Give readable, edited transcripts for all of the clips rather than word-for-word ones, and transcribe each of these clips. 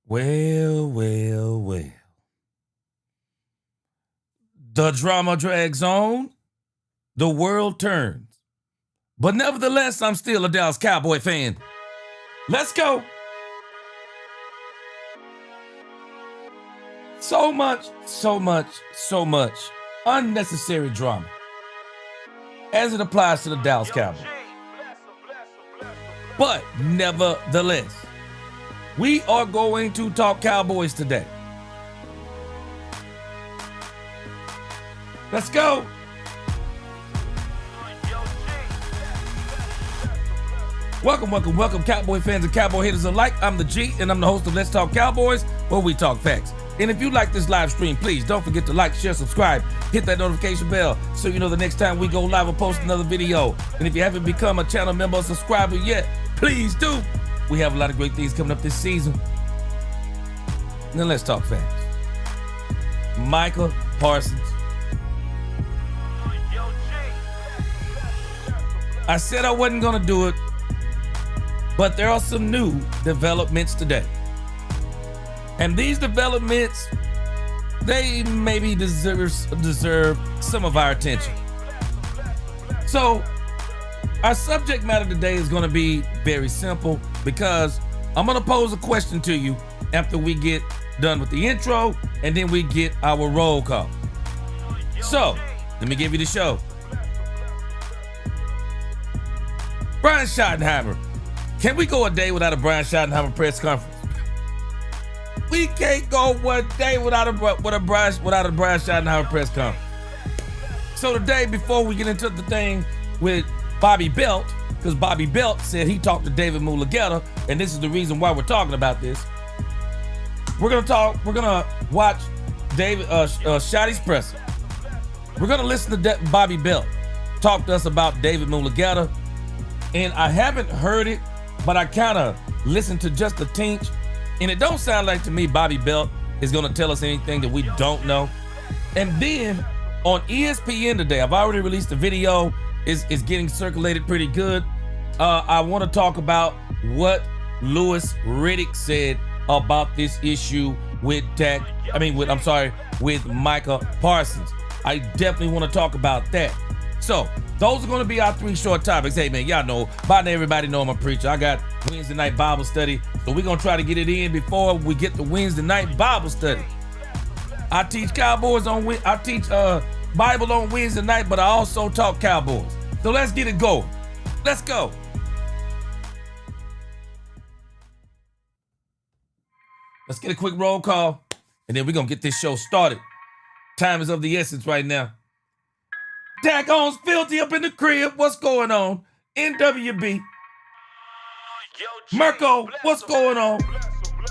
Well, well, well. The drama drags on, the world turns. But nevertheless, I'm still a Dallas Cowboy fan. Let's go. So much unnecessary drama as it applies to the Dallas Cowboys. But nevertheless, we are going to talk Cowboys today. Let's go. Welcome, Cowboy fans and Cowboy haters alike. I'm the G, and I'm the host of Let's Talk Cowboys, where we talk facts. And if you like this live stream, please don't forget to like, share, subscribe, hit that notification bell so you know the next time we go live or post another video. And if you haven't become a channel member or subscriber yet, please do. We have a lot of great things coming up this season. Now let's talk facts. Micah Parsons. I said I wasn't going to do it, but there are some new developments today. And these developments, they maybe deserve some of our attention. So our subject matter today is going to be very simple because I'm going to pose a question to you after we get done with the intro and then we get our roll call. So let me give you the show. Brian Schottenheimer. Can we go a day without a Brian Schottenheimer press conference? We can't go one day without a Brian Schottenheimer press conference. So today, before we get into the thing with Bobby Belt, because Bobby Belt said he talked to David Mulugeta, and this is the reason why we're talking about this. We're gonna watch David Shotty's presser. We're gonna listen to Bobby Belt talk to us about David Mulugeta. And I haven't heard it, but I kind of listened to just a tinge. And it don't sound like to me Bobby Belt is going to tell us anything that we don't know. And then on ESPN today, I've already released a video. It's getting circulated pretty good. I want to talk about what Louis Riddick said about this issue with with Micah Parsons. I definitely want to talk about that. So those are going to be our three short topics. Hey, man, y'all know, by now everybody know I'm a preacher. I got Wednesday night Bible study, so we're going to try to get it in before we get the Wednesday night Bible study. I teach Bible on Wednesday night, but I also talk Cowboys. So let's get it going. Let's go. Let's get a quick roll call, and then we're going to get this show started. Time is of the essence right now. Dagon's filthy up in the crib. What's going on? NWB. Mirko, what's going on?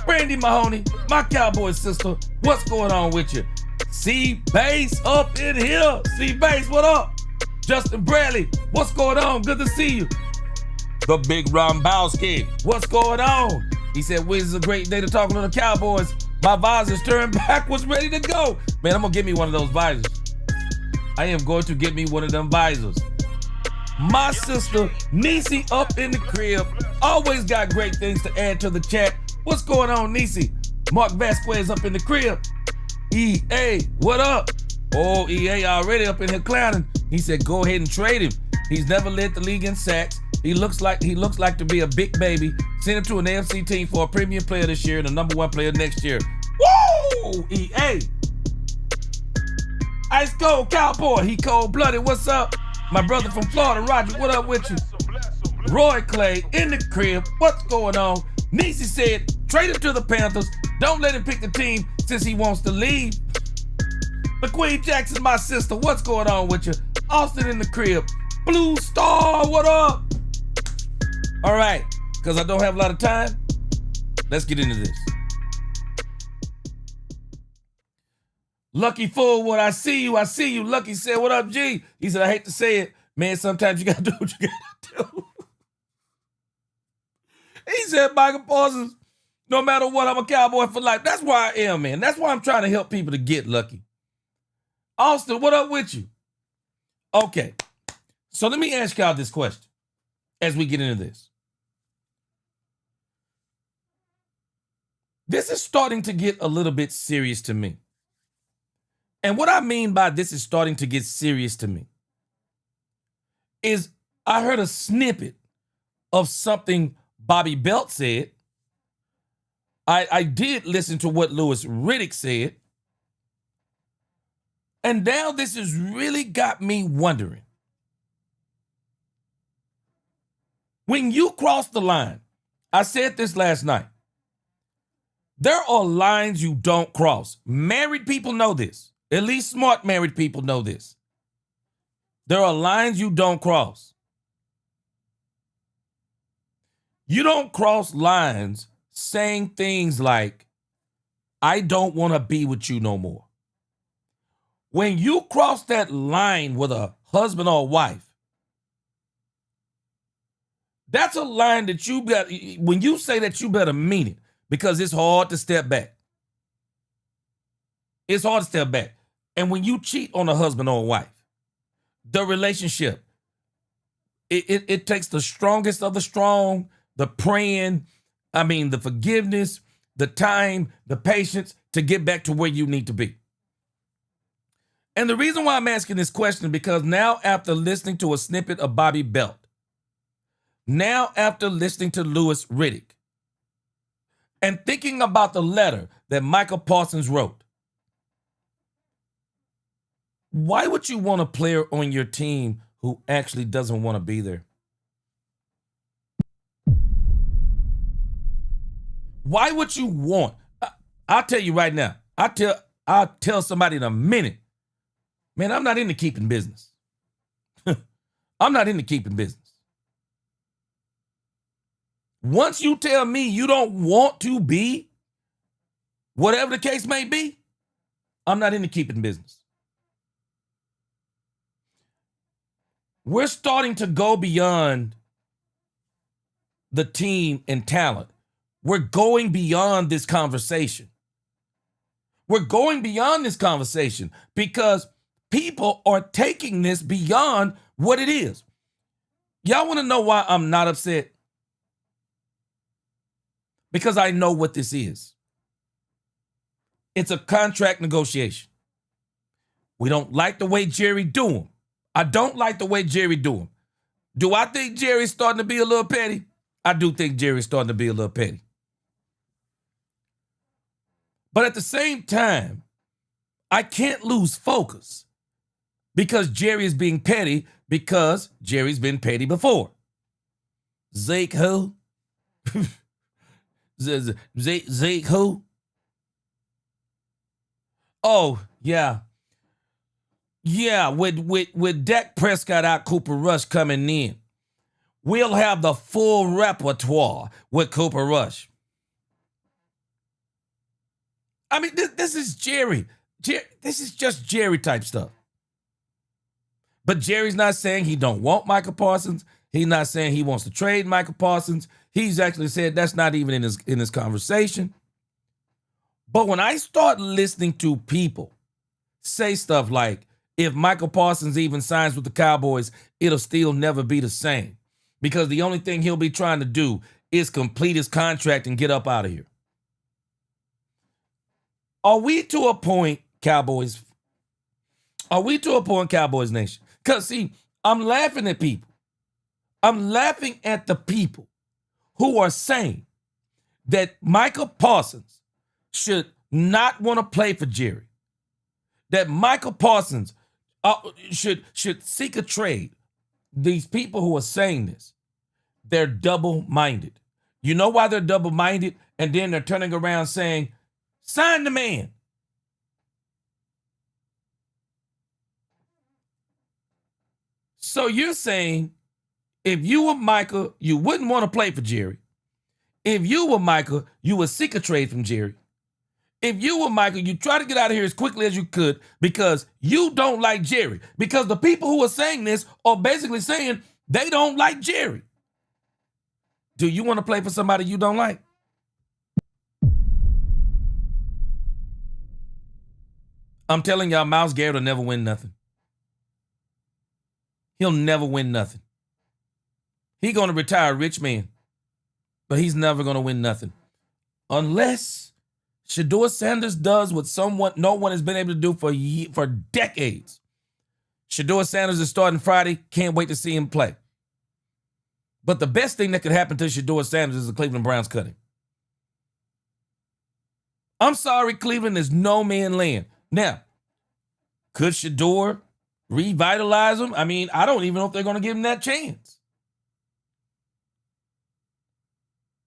Brandy Mahoney, my Cowboy sister. What's going on with you? C-Bass up in here. C-Bass, what up? Justin Bradley, what's going on? Good to see you. The Big Rombowski, what's going on? He said, Wednesday's a great day to talk to the Cowboys. My visor's turned backwards, ready to go. Man, I'm going to give me one of those visors. I am going to get me one of them visors. My sister, Niecy, up in the crib. Always got great things to add to the chat. What's going on, Niecy? Mark Vasquez up in the crib. EA, what up? Oh, EA already up in here clowning. He said, go ahead and trade him. He's never led the league in sacks. He looks like to be a big baby. Send him to an AFC team for a premium player this year and a #1 player next year. Woo! EA. Ice Cold Cowboy, he cold-blooded. What's up? My brother from Florida, Roger, what up with you? Roy Clay in the crib. What's going on? Niecy said, trade him to the Panthers. Don't let him pick the team since he wants to leave. McQueen Jackson, my sister, what's going on with you? Austin in the crib. Blue Star, what up? All right, because I don't have a lot of time, let's get into this. Lucky Forward, I see you. Lucky said, what up, G? He said, I hate to say it, man, sometimes you got to do what you got to do. He said, Micah Parsons, no matter what, I'm a Cowboy for life. That's why I am, man. That's why I'm trying to help people to get lucky. Austin, what up with you? Okay, so let me ask y'all this question as we get into this. This is starting to get a little bit serious to me. And what I mean by this is starting to get serious to me is I heard a snippet of something Bobby Belt said. I did listen to what Louis Riddick said. And now this has really got me wondering. When you cross the line, I said this last night, there are lines you don't cross. Married people know this. At least smart married people know this. There are lines you don't cross. You don't cross lines saying things like, I don't want to be with you no more. When you cross that line with a husband or wife, that's a line that you better, when you say that, you better mean it, because it's hard to step back. It's hard to step back. And when you cheat on a husband or a wife, the relationship, it takes the strongest of the strong, the praying, the forgiveness, the time, the patience to get back to where you need to be. And the reason why I'm asking this question is because now, after listening to a snippet of Bobby Belt, now after listening to Louis Riddick, and thinking about the letter that Micah Parsons wrote, why would you want a player on your team who actually doesn't want to be there? Why would you want? I'll tell you right now. I'll tell somebody in a minute. Man, I'm not into keeping business. I'm not into keeping business. Once you tell me you don't want to be, whatever the case may be, I'm not into keeping business. We're starting to go beyond the team and talent. We're going beyond this conversation. We're going beyond this conversation because people are taking this beyond what it is. Y'all want to know why I'm not upset? Because I know what this is. It's a contract negotiation. We don't like the way Jerry do him. I don't like the way Jerry do him. Do I think Jerry's starting to be a little petty? I do think Jerry's starting to be a little petty. But at the same time, I can't lose focus because Jerry is being petty because Jerry's been petty before. Zeke who? Zeke who? Oh, yeah. Yeah, with Dak Prescott out, Cooper Rush coming in, we'll have the full repertoire with Cooper Rush. This is Jerry. This is just Jerry type stuff. But Jerry's not saying he don't want Micah Parsons. He's not saying he wants to trade Micah Parsons. He's actually said that's not even in his conversation. But when I start listening to people say stuff like, if Micah Parsons even signs with the Cowboys, it'll still never be the same because the only thing he'll be trying to do is complete his contract and get up out of here. Are we to a point, Cowboys? Are we to a point, Cowboys Nation? Because, see, I'm laughing at people. I'm laughing at the people who are saying that Micah Parsons should not want to play for Jerry. That Micah Parsons should seek a trade. These people who are saying this, they're double-minded. You know why they're double-minded? And then they're turning around saying, sign the man. So you're saying if you were Micah, you wouldn't want to play for Jerry. If you were Micah, you would seek a trade from Jerry. If you were Micah, you try to get out of here as quickly as you could because you don't like Jerry. Because the people who are saying this are basically saying they don't like Jerry. Do you want to play for somebody you don't like? I'm telling y'all, Myles Garrett will never win nothing. He'll never win nothing. He's going to retire a rich man, but he's never going to win nothing. Unless Shedeur Sanders does what no one has been able to do for decades. Shedeur Sanders is starting Friday. Can't wait to see him play. But the best thing that could happen to Shedeur Sanders is the Cleveland Browns cut him. I'm sorry, Cleveland is no man land. Now, could Shedeur revitalize him? I mean, I don't even know if they're going to give him that chance.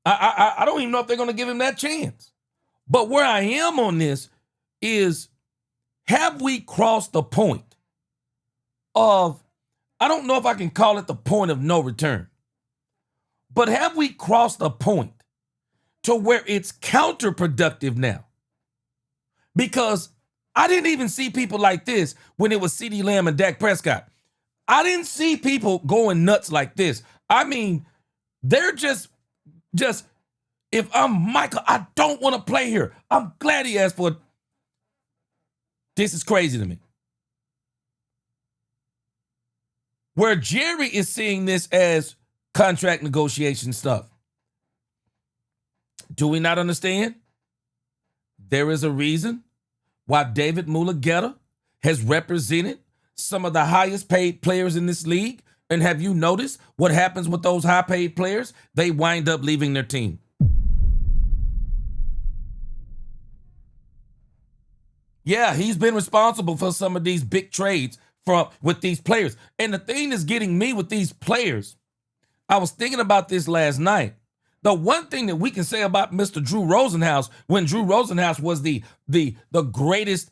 I don't even know if they're going to give him that chance. But where I am on this is, have we crossed the point of, I don't know if I can call it the point of no return, but have we crossed the point to where it's counterproductive now? Because I didn't even see people like this when it was CeeDee Lamb and Dak Prescott. I didn't see people going nuts like this. I mean, they're just, if I'm Michael, I don't want to play here. I'm glad he asked for it. This is crazy to me. Where Jerry is seeing this as contract negotiation stuff. Do we not understand? There is a reason why David Mulugeta has represented some of the highest paid players in this league. And have you noticed what happens with those high paid players? They wind up leaving their team. Yeah, he's been responsible for some of these big trades with these players. And the thing that's getting me with these players, I was thinking about this last night. The one thing that we can say about Mr. Drew Rosenhaus, when Drew Rosenhaus was the greatest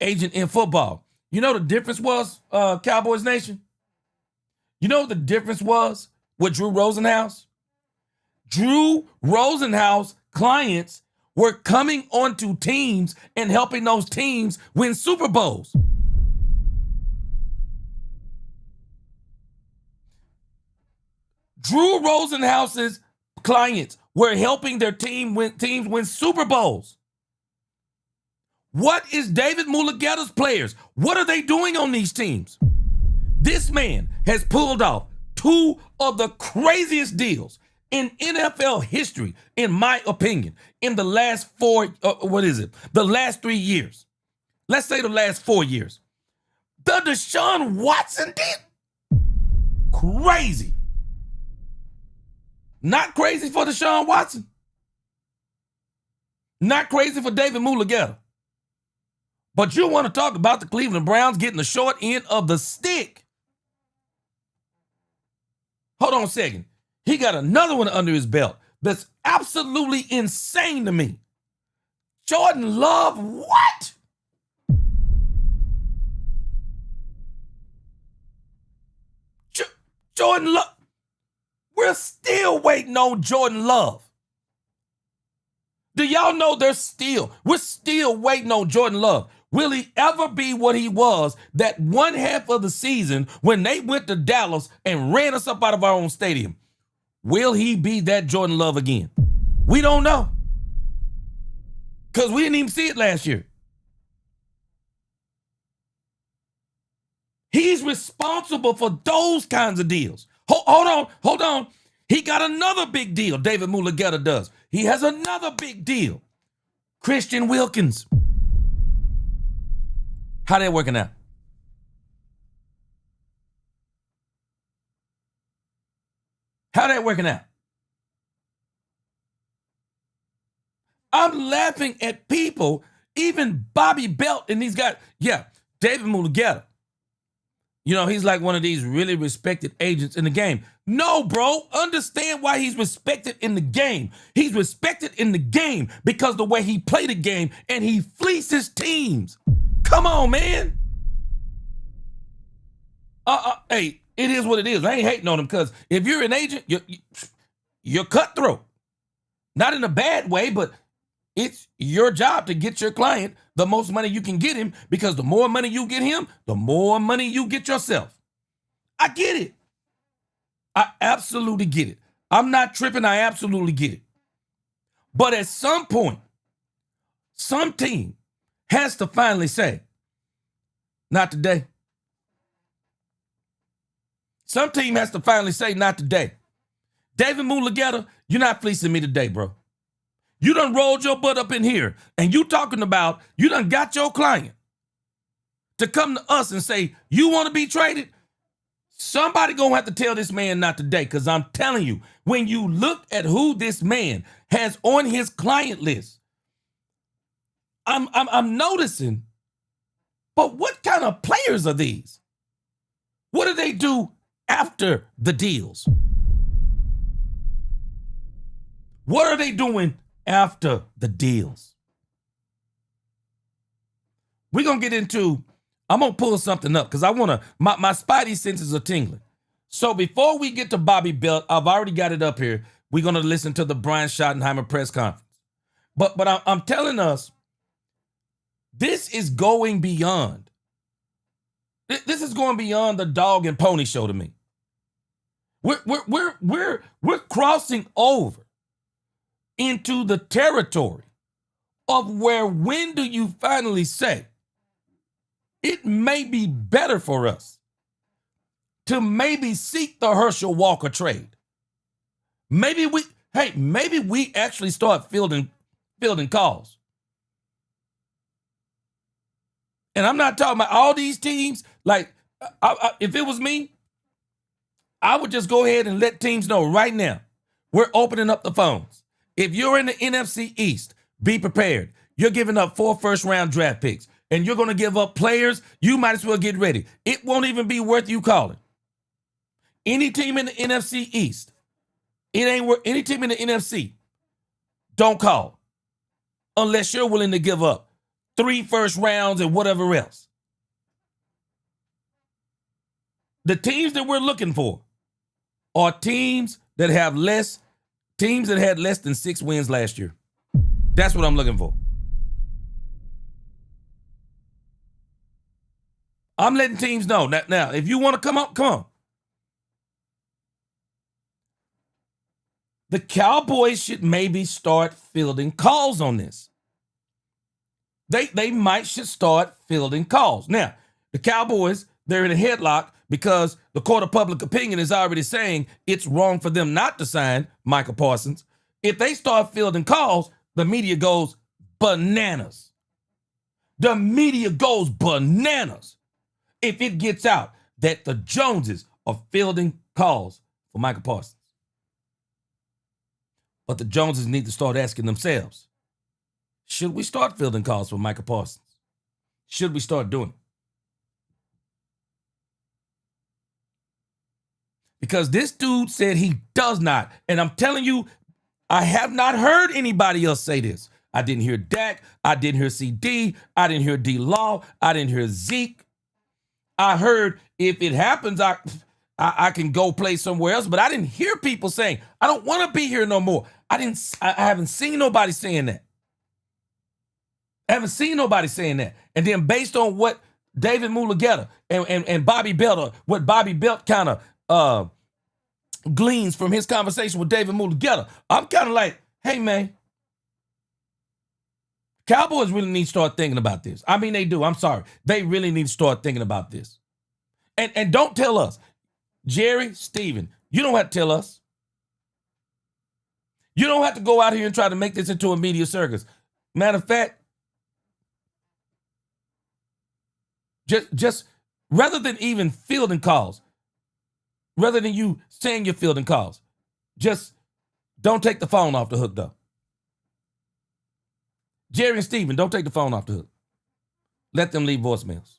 agent in football, you know the difference was, Cowboys Nation? You know what the difference was with Drew Rosenhaus? Drew Rosenhaus clients were coming onto teams and helping those teams win Super Bowls. Drew Rosenhaus's clients were helping their teams win Super Bowls. What is David Mulugeta's players? What are they doing on these teams? This man has pulled off two of the craziest deals in NFL history, in my opinion, in the last the last 3 years. Let's say the last 4 years. The Deshaun Watson deal? Crazy. Not crazy for Deshaun Watson. Not crazy for David Mulugeta. But you want to talk about the Cleveland Browns getting the short end of the stick. Hold on a second. He got another one under his belt that's absolutely insane to me. Jordan Love, what? Jordan Love. We're still waiting on Jordan Love. Do y'all know we're still waiting on Jordan Love? Will he ever be what he was that one half of the season when they went to Dallas and ran us up out of our own stadium? Will he be that Jordan Love again? We don't know. Because we didn't even see it last year. He's responsible for those kinds of deals. Hold on. He got another big deal, David Mulugeta does. He has another big deal. Christian Wilkins. How that working out? How that working out? I'm laughing at people, even Bobby Belt and these guys. Yeah, David Mulugeta. You know, he's like one of these really respected agents in the game. No, bro. Understand why he's respected in the game. He's respected in the game because the way he played the game and he fleeces teams. Come on, man. Hey, it is what it is. I ain't hating on him because if you're an agent, you're cutthroat. Not in a bad way, but it's your job to get your client the most money you can get him, because the more money you get him, the more money you get yourself. I get it. I absolutely get it. I'm not tripping. I absolutely get it. But at some point, some team has to finally say, not today. Some team has to finally say, not today. David Mulugeta, you're not fleecing me today, bro. You done rolled your butt up in here, and you talking about you done got your client to come to us and say, you want to be traded? Somebody gonna have to tell this man not today, because I'm telling you, when you look at who this man has on his client list, I'm noticing, but what kind of players are these? What do they do after the deals? What are they doing after the deals? We're gonna get into, I'm gonna pull something up because I wanna, my spidey senses are tingling. So before we get to Bobby Belt, I've already got it up here. We're gonna listen to the Brian Schottenheimer press conference. But I'm telling us, this is going beyond. This is going beyond the dog and pony show to me. We're crossing over into the territory of where, when do you finally say it may be better for us to maybe seek the Herschel Walker trade? Maybe we actually start fielding calls. And I'm not talking about all these teams. Like, if it was me, I would just go ahead and let teams know right now, we're opening up the phones. If you're in the NFC East, be prepared. You're giving up 4 first-round draft picks, and you're going to give up players. You might as well get ready. It won't even be worth you calling. Any team in the NFC East, it ain't worth, any team in the NFC, don't call unless you're willing to give up 3 first rounds and whatever else. The teams that we're looking for are teams that had less than 6 wins last year. That's what I'm looking for. I'm letting teams know. Now, if you want to come on. The Cowboys should maybe start fielding calls on this. They might should start fielding calls. Now, the Cowboys, they're in a headlock because the court of public opinion is already saying it's wrong for them not to sign Micah Parsons. If they start fielding calls, the media goes bananas. The media goes bananas if it gets out that the Joneses are fielding calls for Micah Parsons. But the Joneses need to start asking themselves, should we start fielding calls for Micah Parsons? Should we start doing it? Because this dude said he does not. And I'm telling you, I have not heard anybody else say this. I didn't hear Dak. I didn't hear CD. I didn't hear D-Law. I didn't hear Zeke. I heard if it happens, I can go play somewhere else. But I didn't hear people saying, I don't want to be here no more. I haven't seen nobody saying that. I haven't seen nobody saying that. And then based on what David Mulugeta and Bobby Belt, what Bobby Belt kind of gleans from his conversation with David Mulugeta, I'm kind of like, hey, man, Cowboys really need to start thinking about this. I mean, they do. I'm sorry. They really need to start thinking about this. And don't tell us. Jerry, Steven, you don't have to tell us. You don't have to go out here and try to make this into a media circus. Matter of fact, just rather than even fielding calls, rather than you saying you're fielding calls, just don't take the phone off the hook, though. Jerry and Steven, don't take the phone off the hook. Let them leave voicemails.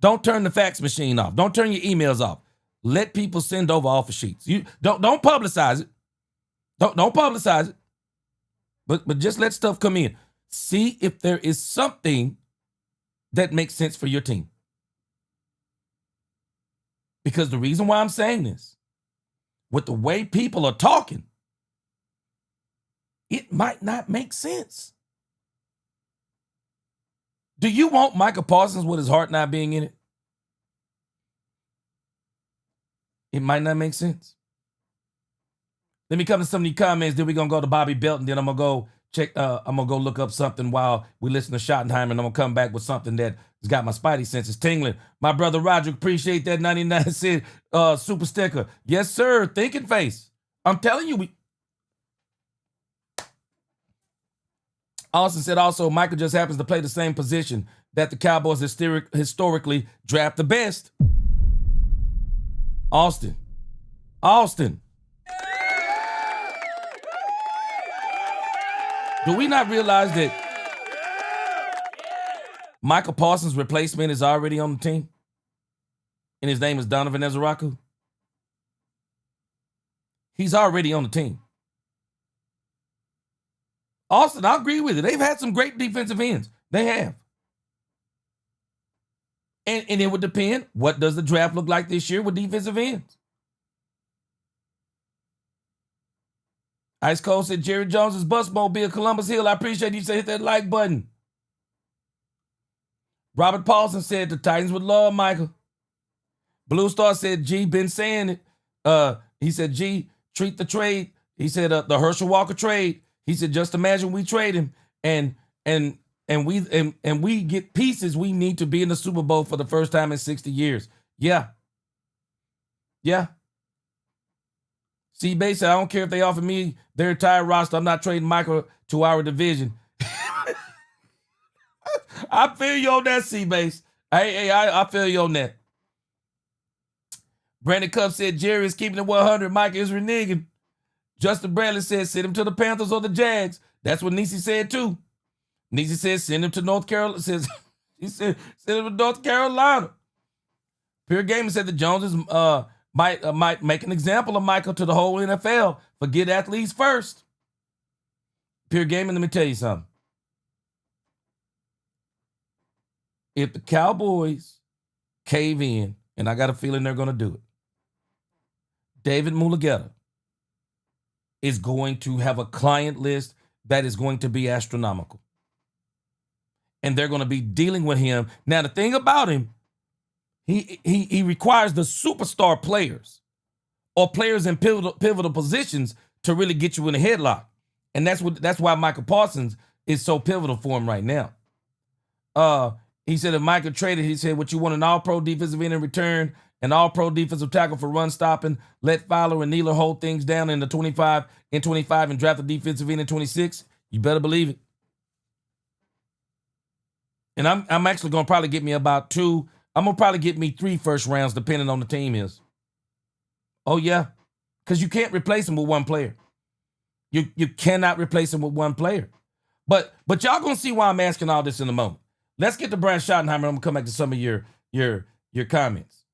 Don't turn the fax machine off. Don't turn your emails off. Let people send over offer sheets. You don't publicize it. Don't publicize it. But just let stuff come in. See if there is something that makes sense for your team. Because the reason why I'm saying this, with the way people are talking, it might not make sense. Do you want Micah Parsons with his heart not being in it? It might not make sense. Let me come to some of these comments. Then we're going to go to Bobby Belt, and then I'm going to go check. I'm going to go look up something while we listen to Schottenheimer, and I'm going to come back with something that has got my spidey senses tingling. My brother Roger, appreciate that 99-cent super sticker. Yes, sir. Thinking face. I'm telling you, Austin said also, Michael just happens to play the same position that the Cowboys historically draft the best. Austin. Do we not realize that Micah Parsons' replacement is already on the team? And his name is Donovan Ezeraku? He's already on the team. Austin, I agree with it. They've had some great defensive ends. They have. And it would depend, what does the draft look like this year with defensive ends? Ice Cold said, Jerry Jones's bus mobile, Columbus Hill. I appreciate you say hit that like button. Robert Paulson said the Titans would love Michael. Blue Star said, G, been saying it. He said, G, treat the trade. He said, the Herschel Walker trade. He said, just imagine we trade him and we get pieces we need to be in the Super Bowl for the first time in 60 years. Yeah. C-Base said, I don't care if they offer me their entire roster. I'm not trading Michael to our division. I feel you on that, C-Base. I feel you on that. Brandon Cup said, Jerry is keeping it 100. Mike is reneging. Justin Bradley said, send him to the Panthers or the Jags. That's what Nisi said, too. Nisi said, send him to North Carolina. He said, send him to North Carolina. Pure Gamer said the Joneses might make an example of Michael to the whole NFL. Forget athletes first. Pure Gaming, let me tell you something. If the Cowboys cave in, and I got a feeling they're going to do it, David Mulugeta is going to have a client list that is going to be astronomical. And they're going to be dealing with him. Now, the thing about him, he requires the superstar players or players in pivotal positions to really get you in a headlock. And that's why Micah Parsons is so pivotal for him right now. He said if Micah traded, he said, what you want, an all-pro defensive end in return, an all-pro defensive tackle for run stopping, let Fowler and Nealer hold things down in the 25 and draft a defensive end in 26, you better believe it. And I'm actually going to probably get me about 2. I'm going to probably get me 3 first rounds, depending on the team is. Oh, yeah. Because you can't replace him with one player. You cannot replace him with one player. But y'all going to see why I'm asking all this in a moment. Let's get to Brian Schottenheimer. I'm going to come back to some of your comments.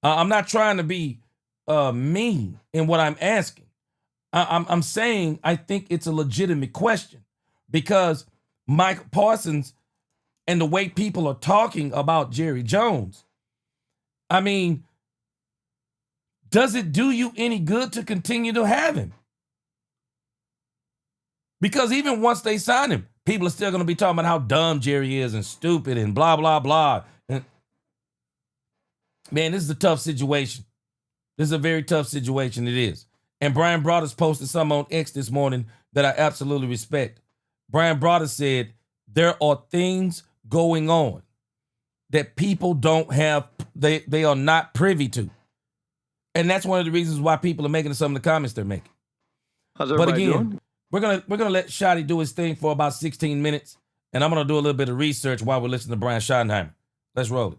I'm not trying to be mean in what I'm asking. I'm saying I think it's a legitimate question because Mike Parsons and the way people are talking about Jerry Jones, I mean, does it do you any good to continue to have him? Because even once they sign him, people are still going to be talking about how dumb Jerry is and stupid and blah, blah, blah. And man, this is a tough situation. This is a very tough situation. It is. And Brian Broadus posted something on X this morning that I absolutely respect. Brian Broadus said, there are things going on that people don't have, they are not privy to. And that's one of the reasons why people are making some of the comments they're making. How's everybody doing? We're gonna let Shotty do his thing for about 16 minutes, and I'm gonna do a little bit of research while we're listening to Brian Schottenheimer. Let's roll it.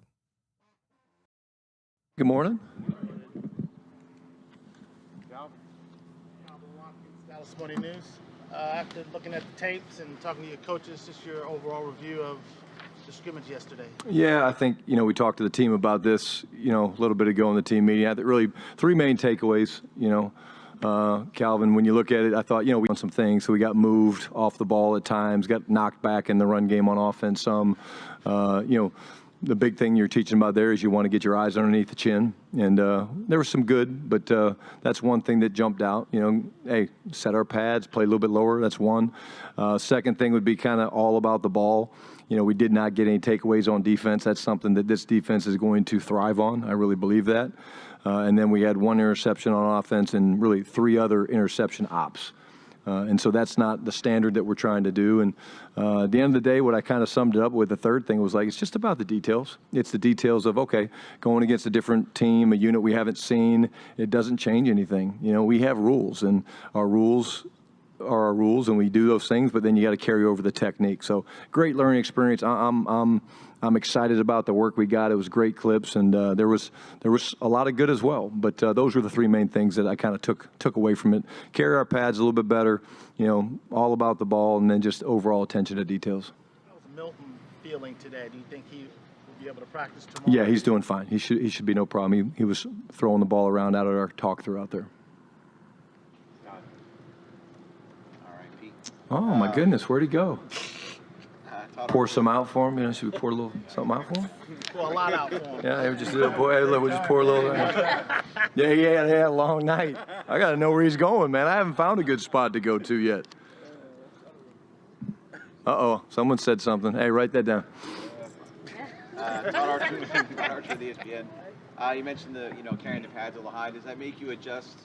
Good morning. Dallas Morning News. After looking at the tapes and talking to your coaches, just your overall review of the scrimmage yesterday. Yeah, I think, we talked to the team about this, a little bit ago in the team meeting. I think really 3 main takeaways, Calvin, when you look at it, I thought, we done some things. So we got moved off the ball at times, got knocked back in the run game on offense some. The big thing you're teaching about there is you want to get your eyes underneath the chin. And there was some good, but that's one thing that jumped out. Hey, set our pads, play a little bit lower. That's one. Second thing would be kind of all about the ball. We did not get any takeaways on defense. That's something that this defense is going to thrive on. I really believe that. And then we had 1 interception on offense and really 3 other interception ops. And so that's not the standard that we're trying to do. And at the end of the day, what I kind of summed it up with, the third thing was like, it's just about the details. It's the details of, okay, going against a different team, a unit we haven't seen, it doesn't change anything. We have rules, and our rules are our rules, and we do those things, but then you got to carry over the technique. So great learning experience. I'm excited about the work we got. It was great clips, and there was a lot of good as well. But those were the three main things that I kind of took away from it. Carry our pads a little bit better, all about the ball, and then just overall attention to details. How was Milton feeling today? Do you think he will be able to practice tomorrow? Yeah, he's doing fine. He should be no problem. He was throwing the ball around out of our talk through out there. Oh, my goodness, where'd he go? Pour some out for him? Should we pour a little something out for him? Pour a lot out for him. Yeah, we'll just pour a little. Yeah, he had a long night. I got to know where he's going, man. I haven't found a good spot to go to yet. Uh-oh, someone said something. Hey, write that down. Todd Archer of the ESPN. You mentioned carrying the pads a little high. Does that make you adjust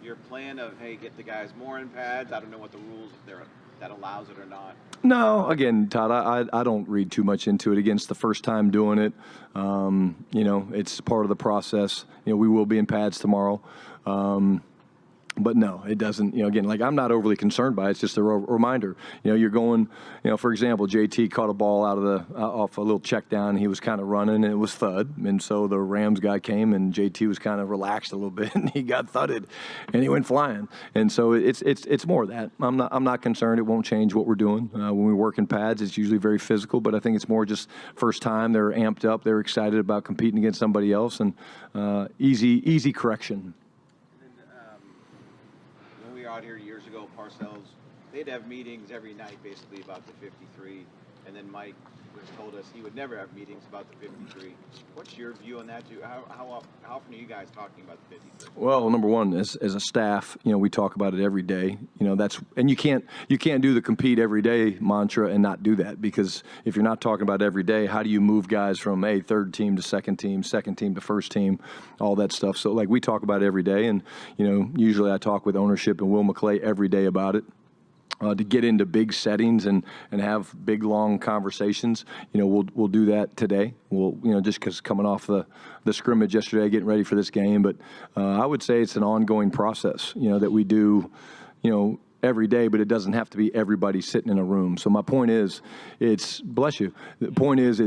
your plan of, hey, get the guys more in pads? I don't know what the rules, if that allows it or not. No, again, Todd, I don't read too much into it. Again, it's the first time doing it. It's part of the process. We will be in pads tomorrow. But no, it doesn't, again, like I'm not overly concerned by it. It's just a reminder. You're going, for example, JT caught a ball off a little check down, and he was kind of running, and it was thud. And so the Rams guy came, and JT was kind of relaxed a little bit, and he got thudded, and he went flying. And so it's more of that. I'm not concerned. It won't change what we're doing. When we work in pads, it's usually very physical, but I think it's more just first time. They're amped up. They're excited about competing against somebody else, and easy correction. Out here years ago, Parcells, they'd have meetings every night basically about the 53, and then Mike told us he would never have meetings about the 53. What's your view on that too? How often are you guys talking about the 53? Well, number one, as a staff, we talk about it every day. And you can't do the compete every day mantra and not do that, because if you're not talking about it every day, how do you move guys from third team to second team to first team, all that stuff. So we talk about it every day, and usually I talk with ownership and Will McClay every day about it. To get into big settings and have big, long conversations, we'll do that today. We'll, just because coming off the scrimmage yesterday, getting ready for this game. But I would say it's an ongoing process, that we do, every day, but it doesn't have to be everybody sitting in a room. So my point is, bless you. The point is,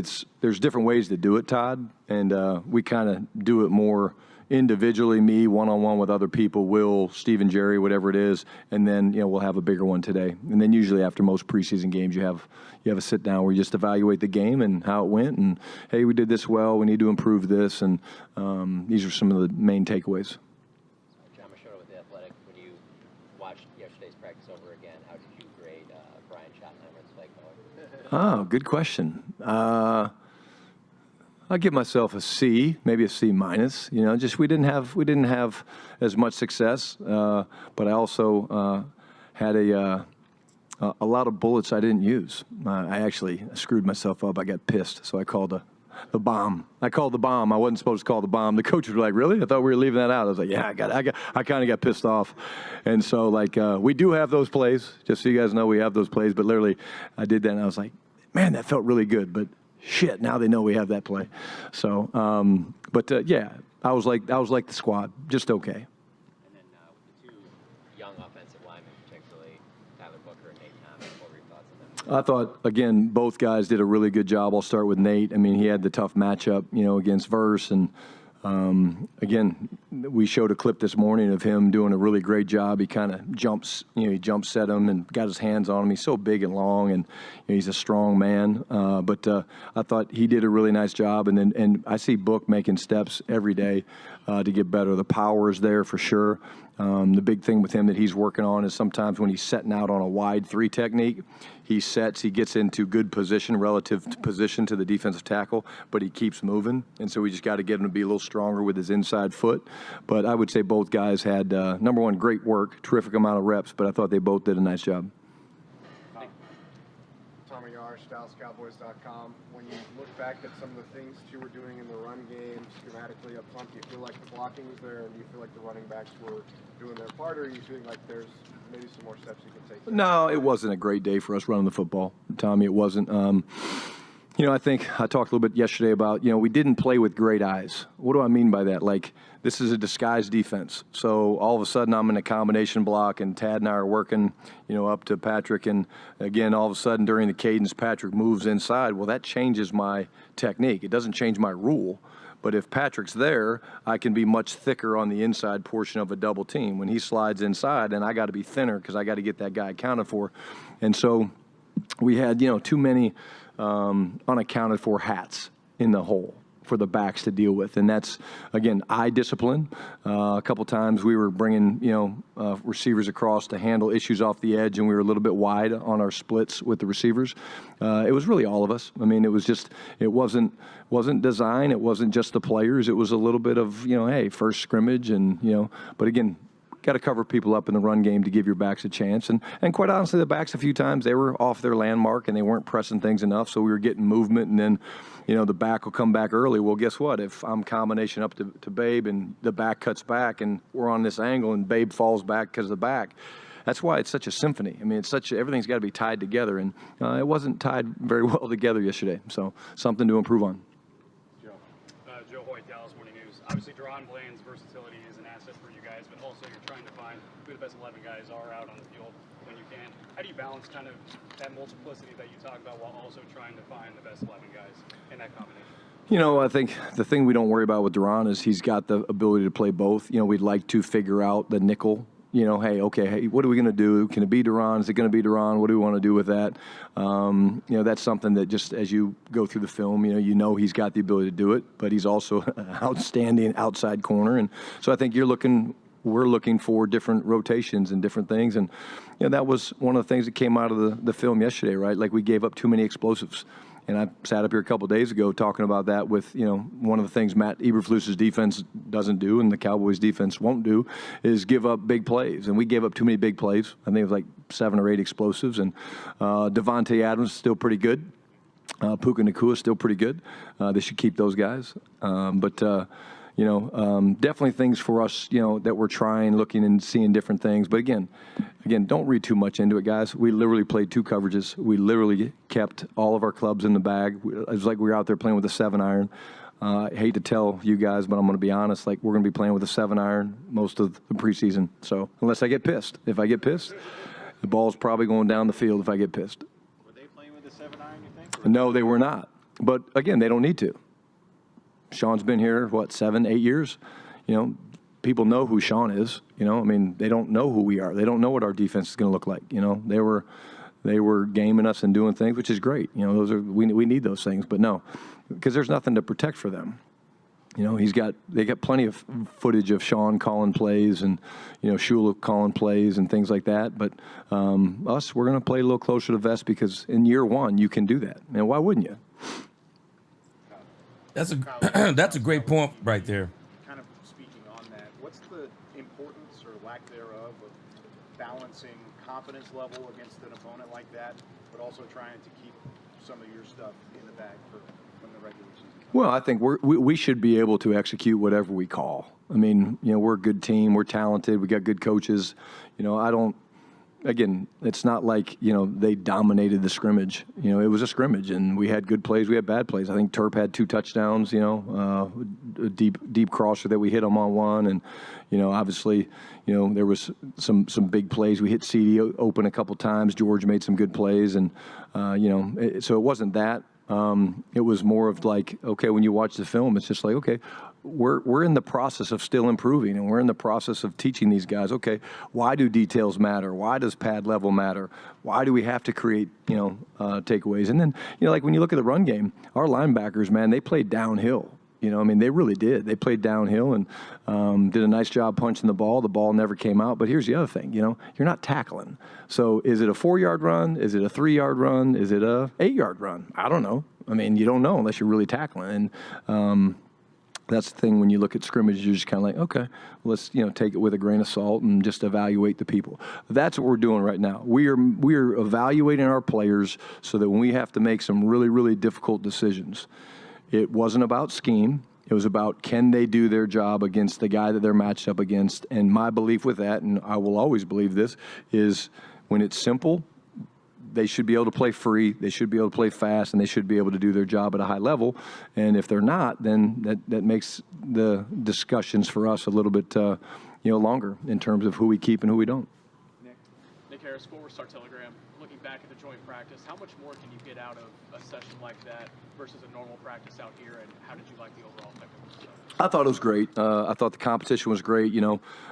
there's different ways to do it, Todd, and we kind of do it more individually, me, one-on-one with other people, Will, Steve, and Jerry, whatever it is, and then we'll have a bigger one today. And then usually after most preseason games, you have a sit down where you just evaluate the game and how it went, and hey, we did this well, we need to improve this, and these are some of the main takeaways. John Machado with The Athletic. When you watched yesterday's practice over again, how did you grade Brian Schottenheimer's play calling? Oh, good question. I'll give myself a C, maybe a C minus. Just we didn't have as much success, but I also had a lot of bullets I didn't use. I actually screwed myself up. I got pissed, so I called the bomb. I called the bomb. I wasn't supposed to call the bomb. The coaches were like, "Really? I thought we were leaving that out." I was like, "Yeah, I kind of got pissed off," and so we do have those plays. Just so you guys know, we have those plays. But literally, I did that, and I was like, "Man, that felt really good." But shit, now they know we have that play. So, yeah, I was like the squad, just okay. And then with the two young offensive linemen, particularly Tyler Booker and Nate Thomas, what were your thoughts on them? I thought, again, both guys did a really good job. I'll start with Nate. I mean, he had the tough matchup, against Verse, and again, we showed a clip this morning of him doing a really great job. He kind of jumps, he jump set him and got his hands on him. He's so big and long, and he's a strong man. But I thought he did a really nice job. And I see Book making steps every day to get better. The power is there for sure. The big thing with him that he's working on is sometimes when he's setting out on a wide three technique, he gets into good position, relative position to the defensive tackle, but he keeps moving. And so we just got to get him to be a little stronger with his inside foot. But I would say both guys had, number one, great work, terrific amount of reps, but I thought they both did a nice job. Tommy Yarsh, DallasCowboys.com. When you look back at some of the things that you were doing in the run game, schematically up front, do you feel like the blocking was there, and do you feel like the running backs were doing their part, or are you feeling like there's maybe some more steps you can take? No, it wasn't a great day for us running the football, Tommy. It wasn't. I think I talked a little bit yesterday about, we didn't play with great eyes. What do I mean by that? Like, this is a disguised defense. So all of a sudden I'm in a combination block and Tad and I are working, up to Patrick. And again, all of a sudden during the cadence, Patrick moves inside. Well, that changes my technique. It doesn't change my rule. But if Patrick's there, I can be much thicker on the inside portion of a double team. When he slides inside, and I got to be thinner because I got to get that guy accounted for. And so we had, too many unaccounted for hats in the hole for the backs to deal with. And that's, again, eye discipline. A couple times we were bringing, receivers across to handle issues off the edge, and we were a little bit wide on our splits with the receivers. It was really all of us. I mean, it was just, it wasn't design. It wasn't just the players. It was a little bit of, hey, first scrimmage and, but again, got to cover people up in the run game to give your backs a chance. And quite honestly, the backs a few times, they were off their landmark and they weren't pressing things enough, so we were getting movement, and then, the back will come back early. Well, guess what? If I'm combination up to Babe and the back cuts back and we're on this angle and Babe falls back because of the back, that's why it's such a symphony. I mean, everything's got to be tied together, and it wasn't tied very well together yesterday, so something to improve on. Joe Hoyt, Dallas Morning News. Obviously, Deron Bland's versatility is an asset for you guys, but also you're trying to find who the best 11 guys are out on the field when you can. How do you balance kind of that multiplicity that you talk about while also trying to find the best 11 guys in that combination? I think the thing we don't worry about with Deron is he's got the ability to play both. We'd like to figure out the nickel. Hey, what are we going to do? Can it be Deron? Is it going to be Deron? What do we want to do with that? That's something that just as you go through the film, he's got the ability to do it, but he's also an outstanding outside corner. And so I think we're looking for different rotations and different things. And, that was one of the things that came out of the film yesterday, right? Like, we gave up too many explosives. And I sat up here a couple of days ago talking about that with, one of the things Matt Eberflus's defense doesn't do and the Cowboys defense won't do is give up big plays. And we gave up too many big plays. I think it was like 7 or 8 explosives. And Devontae Adams is still pretty good. Puka Nacua is still pretty good. They should keep those guys. Definitely things for us, that we're trying, looking and seeing different things. But again, don't read too much into it, guys. We literally played 2 coverages. We literally kept all of our clubs in the bag. It was like we were out there playing with a 7-iron. I hate to tell you guys, but I'm going to be honest. Like, we're going to be playing with a 7-iron most of the preseason. So unless I get pissed. If I get pissed, the ball's probably going down the field if I get pissed. Were they playing with a 7-iron, you think? No, they were not. But again, they don't need to. Sean's been here, 7, 8 years? People know who Sean is. They don't know who we are. They don't know what our defense is going to look like. They were gaming us and doing things, which is great. We need those things, but no, because there's nothing to protect for them. They got plenty of footage of Sean calling plays and, Shula calling plays and things like that. But we're going to play a little closer to the vest because in year 1 you can do that. And why wouldn't you? That's a great point right there. Kind of speaking on that, what's the importance or lack thereof of balancing confidence level against an opponent like that, but also trying to keep some of your stuff in the bag for when the regular season comes? Well, I think we should be able to execute whatever we call. We're a good team. We're talented. We got good coaches. Again, it's not like, they dominated the scrimmage. It was a scrimmage, and we had good plays. We had bad plays. I think Terp had 2 touchdowns, a deep crosser that we hit him on one. And, obviously, there was some big plays. We hit CD open a couple times. George made some good plays. And, so it wasn't that. It was more of like, okay, when you watch the film, it's just like, okay, we're in the process of still improving, and we're in the process of teaching these guys, okay, why do details matter? Why does pad level matter? Why do we have to create, takeaways? And then, like when you look at the run game, our linebackers, man, they played downhill. They really did. They played downhill and did a nice job punching the ball. The ball never came out. But here's the other thing, you're not tackling. So is it a 4-yard run? Is it a 3-yard run? Is it a 8-yard run? I don't know. You don't know unless you're really tackling. And that's the thing when you look at scrimmage, you're just kind of like, okay, let's take it with a grain of salt and just evaluate the people. That's what we're doing right now. We are evaluating our players so that when we have to make some really, really difficult decisions, it wasn't about scheme. It was about can they do their job against the guy that they're matched up against. And my belief with that, and I will always believe this, is when it's simple, they should be able to play free, they should be able to play fast, and they should be able to do their job at a high level. And if they're not, then that makes the discussions for us a little bit longer in terms of who we keep and who we don't. Nick Harris, Forward Star Telegram. Looking back at the joint practice, how much more can you get out of a session like that versus a normal practice out here, and how did you like the overall effectiveness? I thought it was great. I thought the competition was great.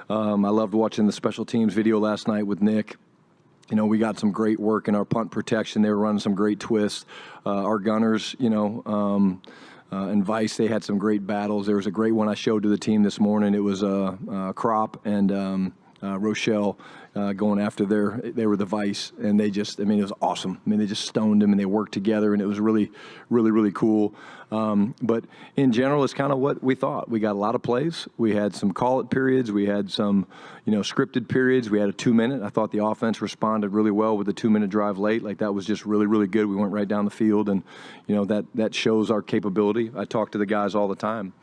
I loved watching the special teams video last night with Nick. We got some great work in our punt protection. They were running some great twists. Our gunners, and Vice, they had some great battles. There was a great one I showed to the team this morning. It was Crop and Rochelle going after they were the Vice, and they just, it was awesome. They just stoned him, and they worked together, and it was really, really, really cool. But in general, it's kind of what we thought. We got a lot of plays. We had some call-it periods. We had some, scripted periods. We had a 2-minute. I thought the offense responded really well with the 2-minute drive late. Like, that was just really, really good. We went right down the field, and, that shows our capability. I talk to the guys all the time.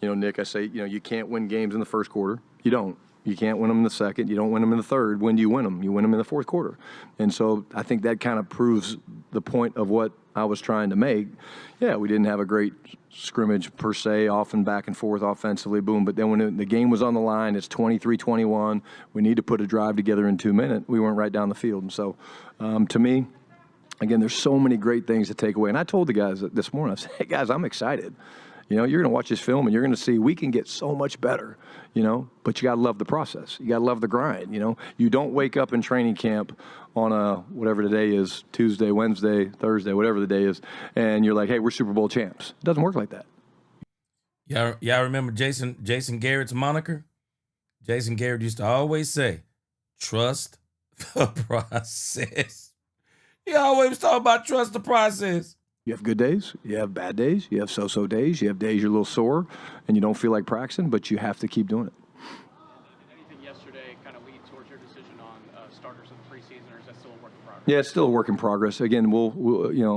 Nick, I say, you can't win games in the first quarter. You don't. You can't win them in the second. You don't win them in the third. When do you win them? You win them in the fourth quarter. And so I think that kind of proves the point of what I was trying to make. Yeah, we didn't have a great scrimmage per se, often back and forth offensively, boom. But then when the game was on the line, it's 23-21. We need to put a drive together in 2 minutes. We went right down the field. And so to me, again, there's so many great things to take away. And I told the guys this morning, I said, hey, guys, I'm excited. You're going to watch this film, and you're going to see we can get so much better, but you got to love the process. You got to love the grind, You don't wake up in training camp on whatever today is, Tuesday, Wednesday, Thursday, whatever the day is, and you're like, hey, we're Super Bowl champs. It doesn't work like that. Y'all remember Jason Garrett's moniker? Jason Garrett used to always say, trust the process. He always was talking about trust the process. You have good days, you have bad days, you have so-so days, you have days you're a little sore and you don't feel like practicing, but you have to keep doing it. Anything yesterday kind of lead towards your decision on starters in the preseason, or is that still a work in progress? Yeah, it's still a work in progress. Again, we'll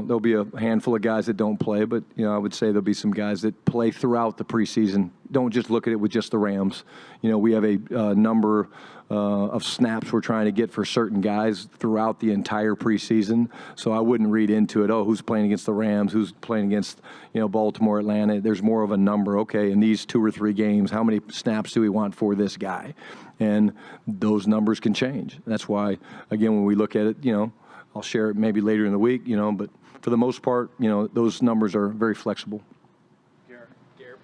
there'll be a handful of guys that don't play, but I would say there'll be some guys that play throughout the preseason. Don't just look at it with just the Rams. We have a number of snaps we're trying to get for certain guys throughout the entire preseason. So I wouldn't read into it, who's playing against the Rams, who's playing against, Baltimore, Atlanta. There's more of a number. Okay, in these 2 or 3 games, how many snaps do we want for this guy? And those numbers can change. That's why, again, when we look at it, I'll share it maybe later in the week, but for the most part, those numbers are very flexible. Garrett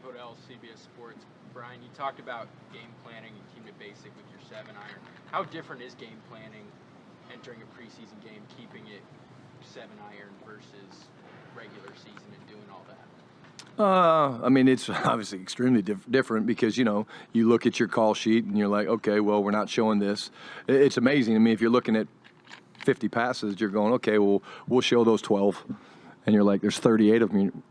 Podell, CBS Sports. Brian, you talked about game planning and keeping it basic with your 7-iron. How different is game planning entering a preseason game, keeping it 7-iron versus regular season and doing all that? It's obviously extremely different because, you look at your call sheet and you're like, okay, well, we're not showing this. It's amazing. If you're looking at 50 passes, you're going, okay, well, we'll show those 12. And you're like, there's 38 of them.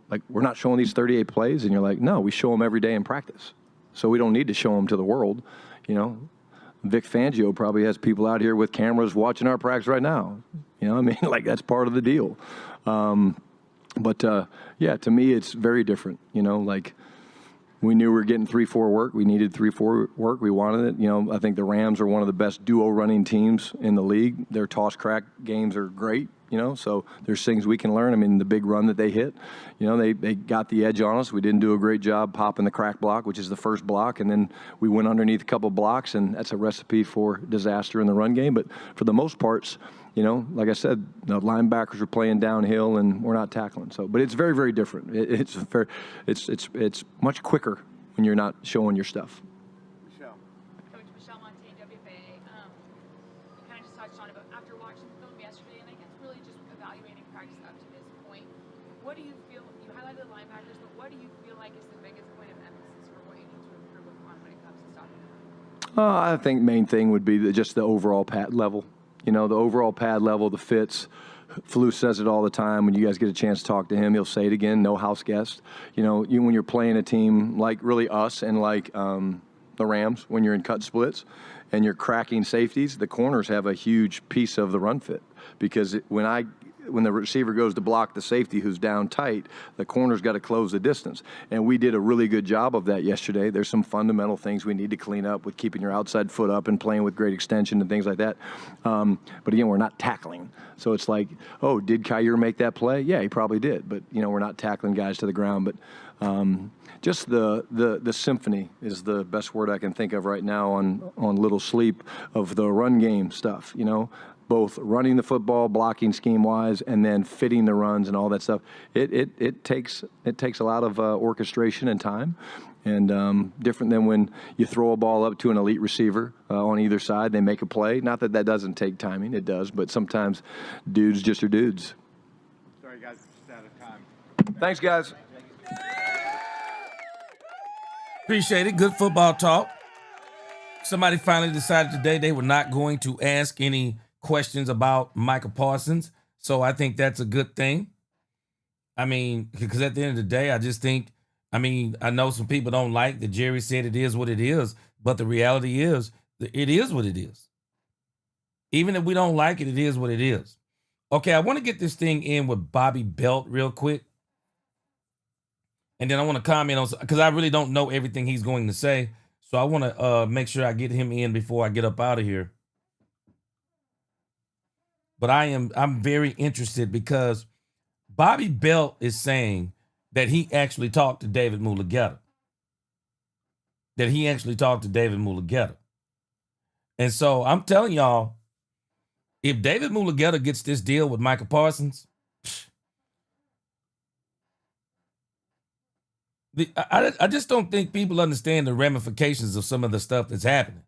Like, we're not showing these 38 plays. And you're like, no, we show them every day in practice. So we don't need to show them to the world. Vic Fangio probably has people out here with cameras watching our practice right now. Like, that's part of the deal. Yeah, to me, it's very different. Like, we knew we were getting 3-4 work. We needed 3-4 work. We wanted it. I think the Rams are one of the best duo running teams in the league. Their toss crack games are great. So there's things we can learn. The big run that they hit, they got the edge on us. We didn't do a great job popping the crack block, which is the first block, and then we went underneath a couple blocks, and that's a recipe for disaster in the run game. But for the most parts, like I said, the linebackers are playing downhill, and we're not tackling. So, but it's very, very different. It's much quicker when you're not showing your stuff. Coach Michelle Montaigne, WFA. You kind of just touched on it, but after watching the film yesterday, and I guess really just evaluating practice up to this point, what do you feel? You highlighted the linebackers, but what do you feel like is the biggest point of emphasis for what you need to improve upon when it comes to stopping them? I think main thing would be just the overall pad level. The overall pad level, the fits. Flus says it all the time. When you guys get a chance to talk to him, he'll say it again, no house guest. When you're playing a team like really us and like the Rams, when you're in cut splits and you're cracking safeties, the corners have a huge piece of the run fit. Because when I when the receiver goes to block the safety who's down tight, the corner's got to close the distance. And we did a really good job of that yesterday. There's some fundamental things we need to clean up with keeping your outside foot up and playing with great extension and things like that. But again, we're not tackling. So it's like, oh, did Kyer make that play? Yeah, he probably did. But, we're not tackling guys to the ground. But just the symphony is the best word I can think of right now on little sleep of the run game stuff, both running the football, blocking scheme-wise, and then fitting the runs and all that stuff. It takes a lot of orchestration and time, and different than when you throw a ball up to an elite receiver on either side, they make a play. Not that doesn't take timing, it does, but sometimes dudes just are dudes. Sorry, guys, just out of time. Thanks, guys. Appreciate it. Good football talk. Somebody finally decided today they were not going to ask any questions about Micah Parsons. So I think that's a good thing. I mean, because at the end of the day, I just think, I know some people don't like that Jerry said it is what it is, but the reality is it is what it is. Even if we don't like it, it is what it is. Okay, I want to get this thing in with Bobby Belt real quick. And then I want to comment on, because I really don't know everything he's going to say. So I want to make sure I get him in before I get up out of here. But I'm very interested because Bobby Belt is saying that he actually talked to David Mulugeta. And so I'm telling y'all, if David Mulugeta gets this deal with Micah Parsons, I just don't think people understand the ramifications of some of the stuff that's happening.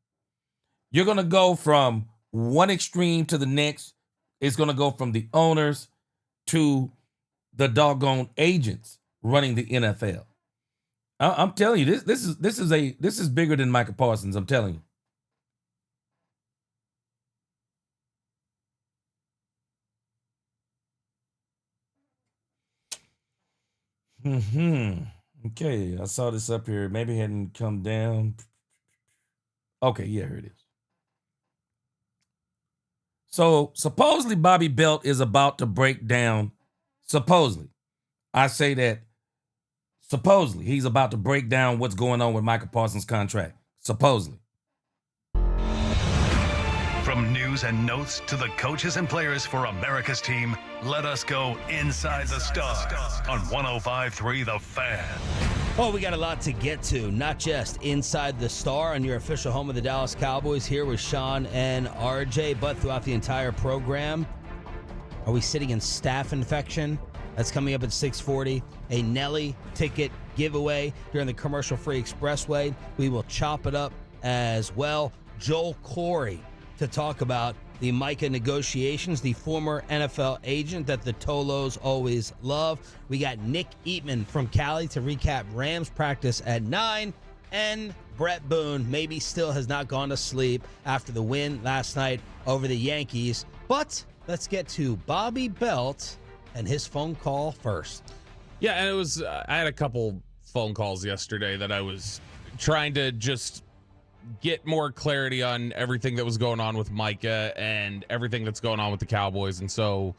You're going to go from one extreme to the next. It's going to go from the owners to the doggone agents running the NFL. I'm telling you, this is bigger than Micah Parsons. I'm telling you. Okay, I saw this up here. Maybe it hadn't come down. Okay, yeah, here it is. So supposedly Bobby Belt is about to break down. Supposedly. I say that supposedly he's about to break down what's going on with Micah Parsons' contract. Supposedly. From news and notes to the coaches and players for America's team, let us go inside the stars on 105.3 The Fan. Oh, we got a lot to get to, not just inside the star on your official home of the Dallas Cowboys here with Sean and RJ, but throughout the entire program. Are we sitting in staff infection? That's coming up at 6:40. A Nelly ticket giveaway during the commercial-free expressway. We will chop it up as well. Joel Corey to talk about the Micah negotiations, the former NFL agent that the Tolos always love. We got Nick Eatman from Cali to recap Rams practice at 9. And Brett Boone maybe still has not gone to sleep after the win last night over the Yankees. But let's get to Bobby Belt and his phone call first. Yeah, and it was, I had a couple phone calls yesterday that I was trying to just get more clarity on everything that was going on with Micah and everything that's going on with the Cowboys. And so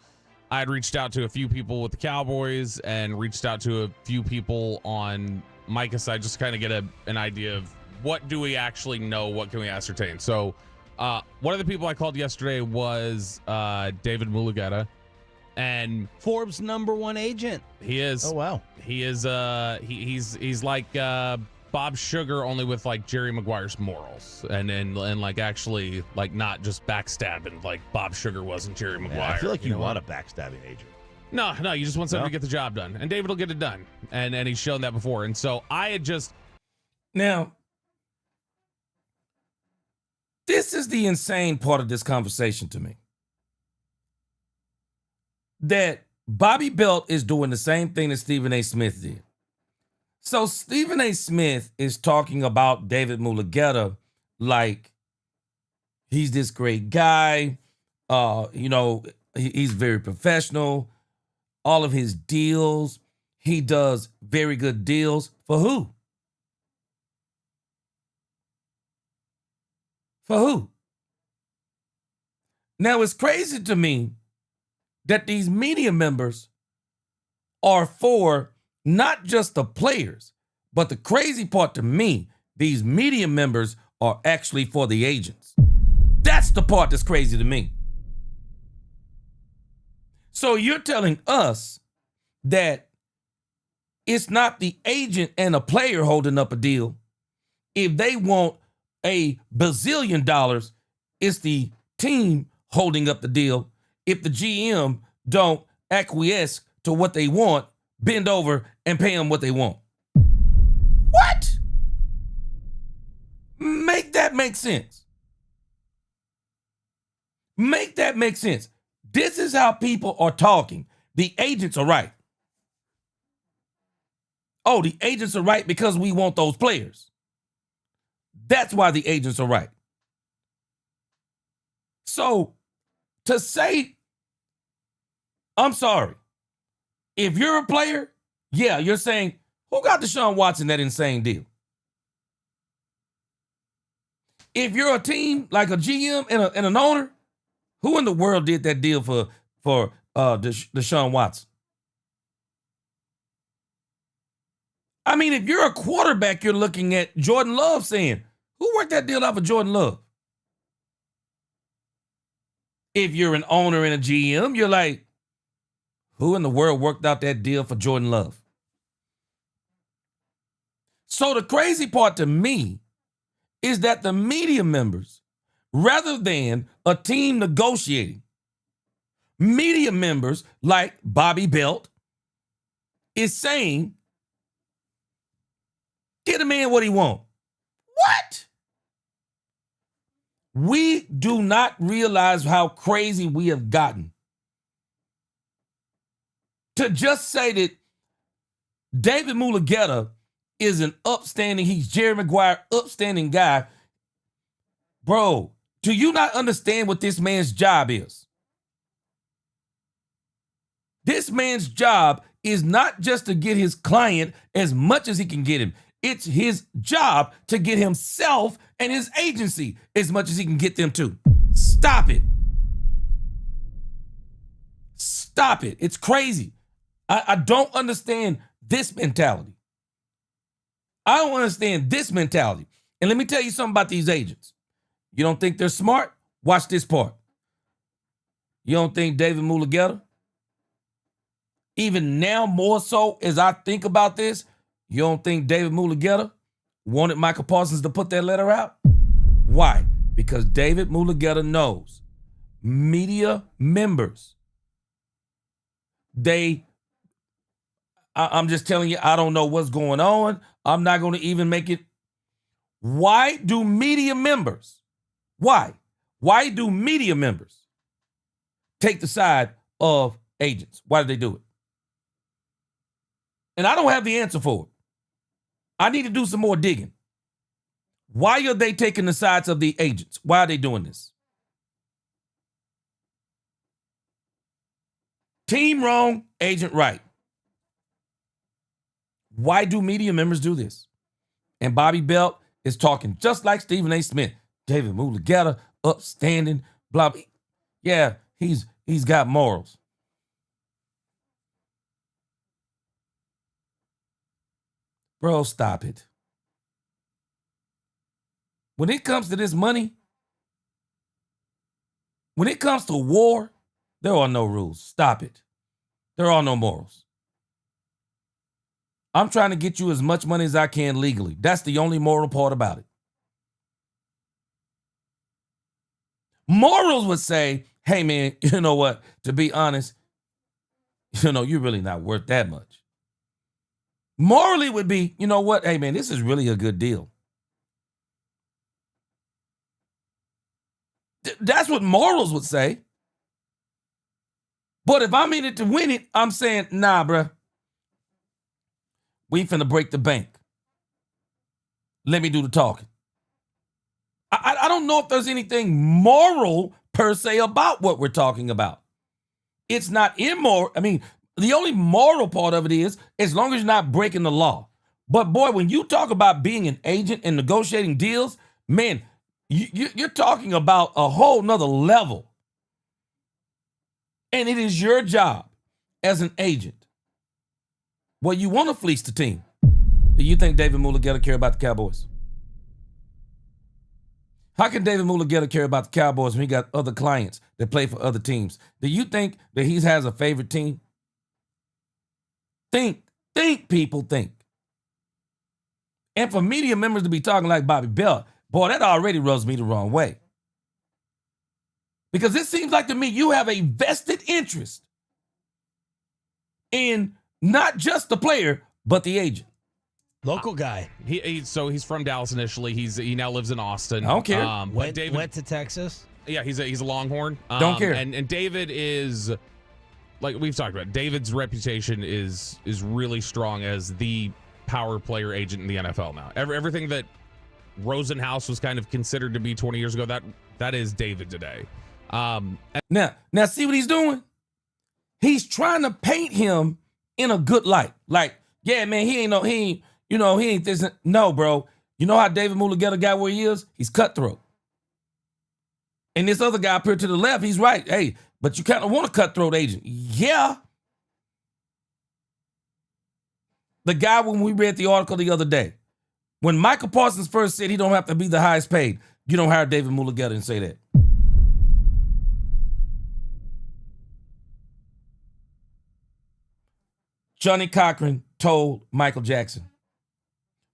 I had reached out to a few people with the Cowboys and reached out to a few people on Micah's side just to kind of get an idea of what do we actually know, what can we ascertain. So one of the people I called yesterday was David Mulugeta, and Forbes #1 agent. He is. Oh wow. He is. He's like Bob Sugar, only with like Jerry Maguire's morals, and like actually like not just backstabbing like Bob Sugar wasn't Jerry Maguire. Yeah, I feel like you want a backstabbing agent. No, you just want someone to get the job done, and David will get it done, and he's shown that before. And so I had just now. This is the insane part of this conversation to me. That Bobby Belt is doing the same thing that Stephen A. Smith did. So Stephen A. Smith is talking about David Mulugeta like he's this great guy. He's very professional. All of his deals, he does very good deals. For who? For who? Now, it's crazy to me that these media members are for not just the players, but the crazy part to me, these media members are actually for the agents. That's the part that's crazy to me. So you're telling us that it's not the agent and a player holding up a deal. If they want $1 bazillion, it's the team holding up the deal. If the GM don't acquiesce to what they want, bend over and pay them what they want. What? Make that make sense. Make that make sense. This is how people are talking. The agents are right. Oh, the agents are right because we want those players. That's why the agents are right. So to say, I'm sorry, if you're a player, yeah, you're saying, who got Deshaun Watson that insane deal? If you're a team like a GM and an owner, who in the world did that deal for Deshaun Watson? I mean, if you're a quarterback, you're looking at Jordan Love saying, who worked that deal out for Jordan Love? If you're an owner and a GM, you're like, who in the world worked out that deal for Jordan Love? So the crazy part to me is that the media members, rather than a team negotiating, media members like Bobby Belt is saying, get a man what he wants. What? We do not realize how crazy we have gotten. To just say that David Mulugheta is an upstanding, he's Jerry Maguire, upstanding guy. Bro, do you not understand what this man's job is? This man's job is not just to get his client as much as he can get him. It's his job to get himself and his agency as much as he can get them to. Stop it. Stop it. It's crazy. I don't understand this mentality. I don't understand this mentality. And let me tell you something about these agents. You don't think they're smart? Watch this part. You don't think David Mulugheta, even now more so as I think about this, you don't think David Mulugheta wanted Micah Parsons to put that letter out? Why? Because David Mulugheta knows media members, I'm just telling you, I don't know what's going on. I'm not going to even make it. Why do media members, why do media members take the side of agents? Why do they do it? And I don't have the answer for it. I need to do some more digging. Why are they taking the sides of the agents? Why are they doing this? Team wrong, agent right. Why do media members do this? And Bobby Belt is talking just like Stephen A. Smith. David Mulugheta, upstanding, blah, blah. Yeah, he's got morals. Bro, stop it. When it comes to this money, when it comes to war, there are no rules. Stop it. There are no morals. I'm trying to get you as much money as I can legally. That's the only moral part about it. Morals would say, hey, man, you know what? To be honest, you're really not worth that much. Morally would be, you know what? Hey, man, this is really a good deal. That's what morals would say. But if I'm in it to win it, I'm saying, nah, bruh. We finna break the bank. Let me do the talking. I don't know if there's anything moral per se about what we're talking about. It's not immoral. I mean, the only moral part of it is as long as you're not breaking the law. But boy, when you talk about being an agent and negotiating deals, man, you're talking about a whole nother level. And it is your job as an agent. Well, you want to fleece the team. Do you think David Mulugeta care about the Cowboys? How can David Mulugeta care about the Cowboys when he got other clients that play for other teams? Do you think that he has a favorite team? Think, people, think. And for media members to be talking like Bobby Bell, boy, that already rubs me the wrong way. Because it seems like to me you have a vested interest in not just the player, but the agent. Local guy. So he's from Dallas initially. He now lives in Austin. I don't care. Went to Texas. Yeah, he's a Longhorn. Don't care. And David is, like we've talked about, David's reputation is really strong as the power player agent in the NFL now. Everything that Rosenhaus was kind of considered to be 20 years ago, that is David today. Now see what he's doing? He's trying to paint him in a good light. Like, yeah, man, he ain't this. No, bro. You know how David Mulugeta got where he is? He's cutthroat. And this other guy up here to the left, he's right. Hey, but you kind of want a cutthroat agent. Yeah. The guy, when we read the article the other day, when Micah Parsons first said he don't have to be the highest paid, you don't hire David Mulugeta and say that. Johnny Cochran told Michael Jackson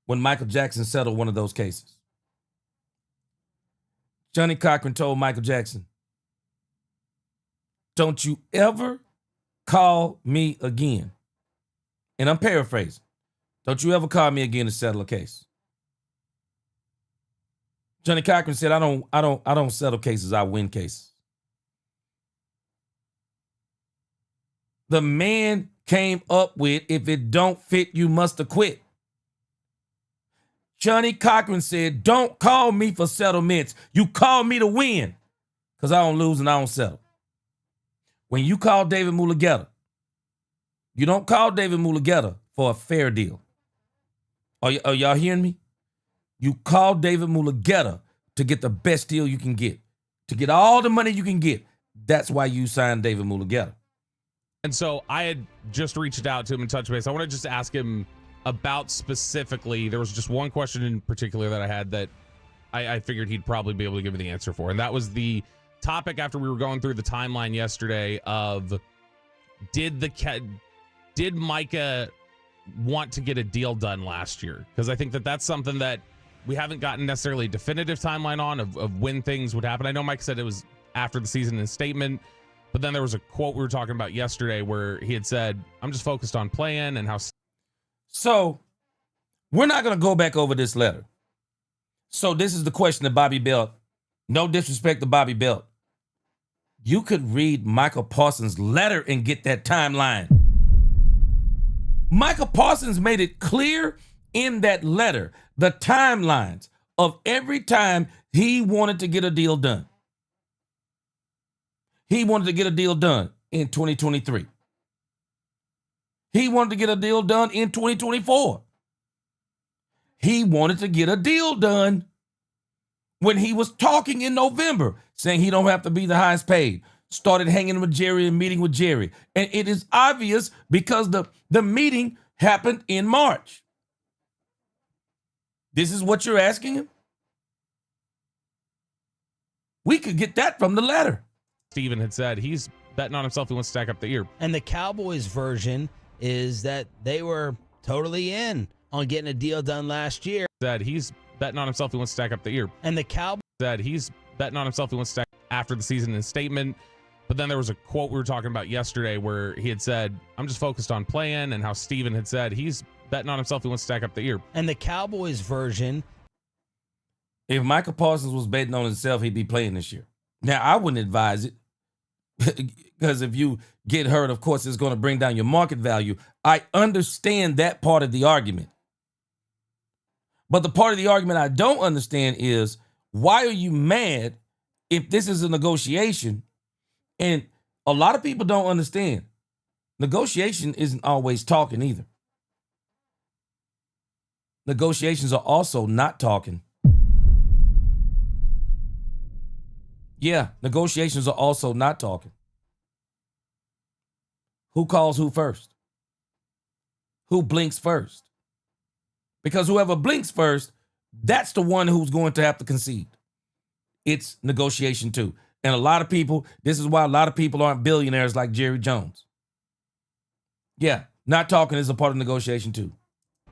when Michael Jackson settled one of those cases. Johnny Cochran told Michael Jackson, don't you ever call me again. And I'm paraphrasing. Don't you ever call me again to settle a case. Johnny Cochran said, I don't settle cases, I win cases. The man came up with, if it don't fit, you must acquit. Johnny Cochran said, don't call me for settlements. You call me to win, because I don't lose and I don't settle. When you call David Mulugeta, you don't call David Mulugeta for a fair deal. Are y'all hearing me? You call David Mulugeta to get the best deal you can get, to get all the money you can get. That's why you signed David Mulugeta. And so I had just reached out to him and touched base. I want to just ask him about specifically, there was just one question in particular that I had that I figured he'd probably be able to give me the answer for. And that was the topic after we were going through the timeline yesterday of did Micah want to get a deal done last year? Because I think that's something that we haven't gotten necessarily a definitive timeline on of when things would happen. I know Mike said it was after the season in his statement, but then there was a quote we were talking about yesterday where he had said, I'm just focused on playing and how. So we're not going to go back over this letter. So this is the question to Bobby Belt. No disrespect to Bobby Belt. You could read Micah Parsons' letter and get that timeline. Micah Parsons made it clear in that letter the timelines of every time he wanted to get a deal done. He wanted to get a deal done in 2023. He wanted to get a deal done in 2024. He wanted to get a deal done when he was talking in November, saying he don't have to be the highest paid. Started hanging with Jerry and meeting with Jerry. And it is obvious because the meeting happened in March. This is what you're asking him? We could get that from the letter. Steven had said he's betting on himself. He wants to stack up the year. And the Cowboys version is that they were totally in on getting a deal done last year. Said he's betting on himself. He wants to stack up the year. And the Cowboys said he's betting on himself. He wants to stack after the season in his statement. But then there was a quote we were talking about yesterday where he had said, I'm just focused on playing, and how Steven had said he's betting on himself. He wants to stack up the year. And the Cowboys version. If Micah Parsons was betting on himself, he'd be playing this year. Now, I wouldn't advise it because if you get hurt, of course, it's going to bring down your market value. I understand that part of the argument. But the part of the argument I don't understand is, why are you mad if this is a negotiation? And a lot of people don't understand. Negotiation isn't always talking either. Negotiations are also not talking. Yeah, negotiations are also not talking. who calls who first? Who blinks first? Because whoever blinks first, that's the one who's going to have to concede. It's negotiation too. And a lot of people, this is why a lot of people aren't billionaires like Jerry Jones. Yeah, not talking is a part of negotiation too.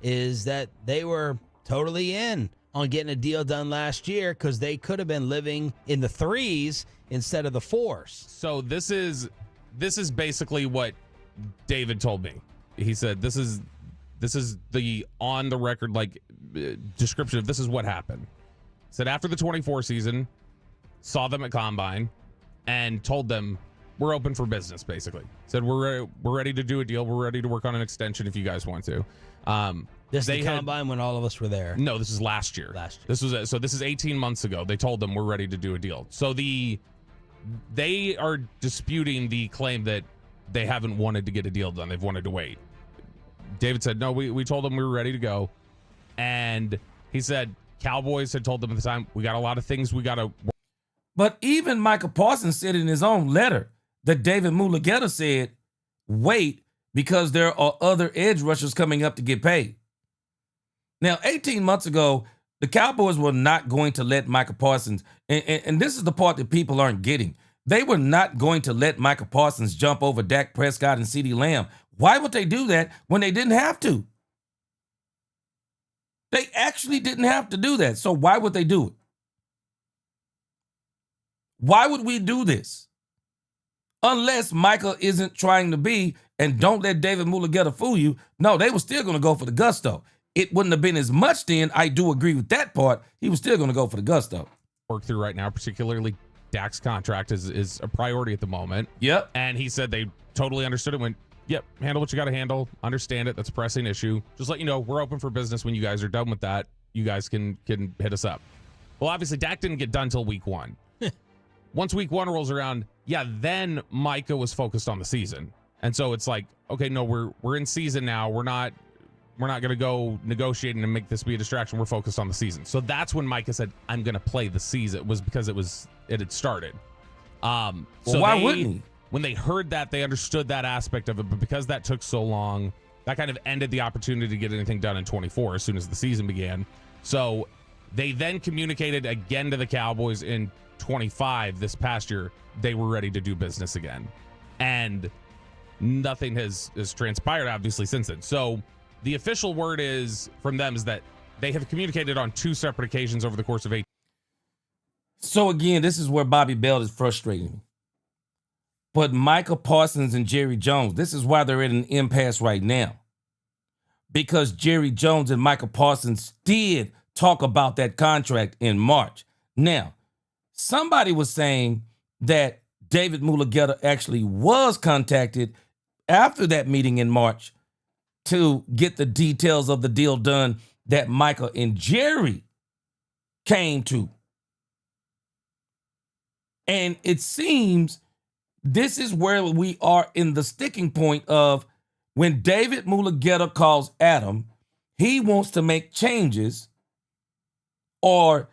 Is that they were totally in on getting a deal done last year because they could have been living in the 3s instead of the 4s. So this is basically what David told me. He said this is the on the record description of this is what happened. He said after the 24 season, saw them at Combine and told them we're open for business. Basically said we're ready to do a deal. We're ready to work on an extension if you guys want to. This is the Combine when all of us were there. No, this is last year. This is 18 months ago. They told them we're ready to do a deal. So they are disputing the claim that they haven't wanted to get a deal done. They've wanted to wait. David said, no, we told them we were ready to go. And he said Cowboys had told them at the time, we got a lot of things we got to. But even Micah Parsons said in his own letter that David Mulugeta said, wait, because there are other edge rushers coming up to get paid. Now, 18 months ago, the Cowboys were not going to let Micah Parsons, and this is the part that people aren't getting. They were not going to let Micah Parsons jump over Dak Prescott and CeeDee Lamb. Why would they do that when they didn't have to? They actually didn't have to do that. So why would they do it? Why would we do this? Unless Micah isn't trying to be, and don't let David Mulugeta fool you. No, they were still going to go for the gusto. It wouldn't have been as much then. I do agree with that part. He was still going to go for the gusto. Work through right now, particularly Dak's contract is a priority at the moment. Yep. And he said they totally understood it. Went, yep, handle what you got to handle. Understand it. That's a pressing issue. Just let you know, we're open for business. When you guys are done with that, you guys can hit us up. Well, obviously, Dak didn't get done till week 1. Once week 1 rolls around, then Micah was focused on the season. And so it's like, okay, no, we're in season now. We're not going to go negotiating and make this be a distraction. We're focused on the season. So that's when Micah said, I'm going to play the season. It was because it had started. So why wouldn't he? When they heard that, they understood that aspect of it. But because that took so long, that kind of ended the opportunity to get anything done in 24 as soon as the season began. So they then communicated again to the Cowboys in 25 this past year. They were ready to do business again. And nothing has transpired, obviously, since then. So the official word from them is that they have communicated on 2 separate occasions over the course of 8. So again, this is where Bobby Bell is frustrating me. But Micah Parsons and Jerry Jones, this is why they're in an impasse right now. Because Jerry Jones and Micah Parsons did talk about that contract in March. Now, somebody was saying that David Mulugeta actually was contacted after that meeting in March to get the details of the deal done that Micah and Jerry came to. And it seems this is where we are in the sticking point of when David Mulugeta calls Adam, he wants to make changes or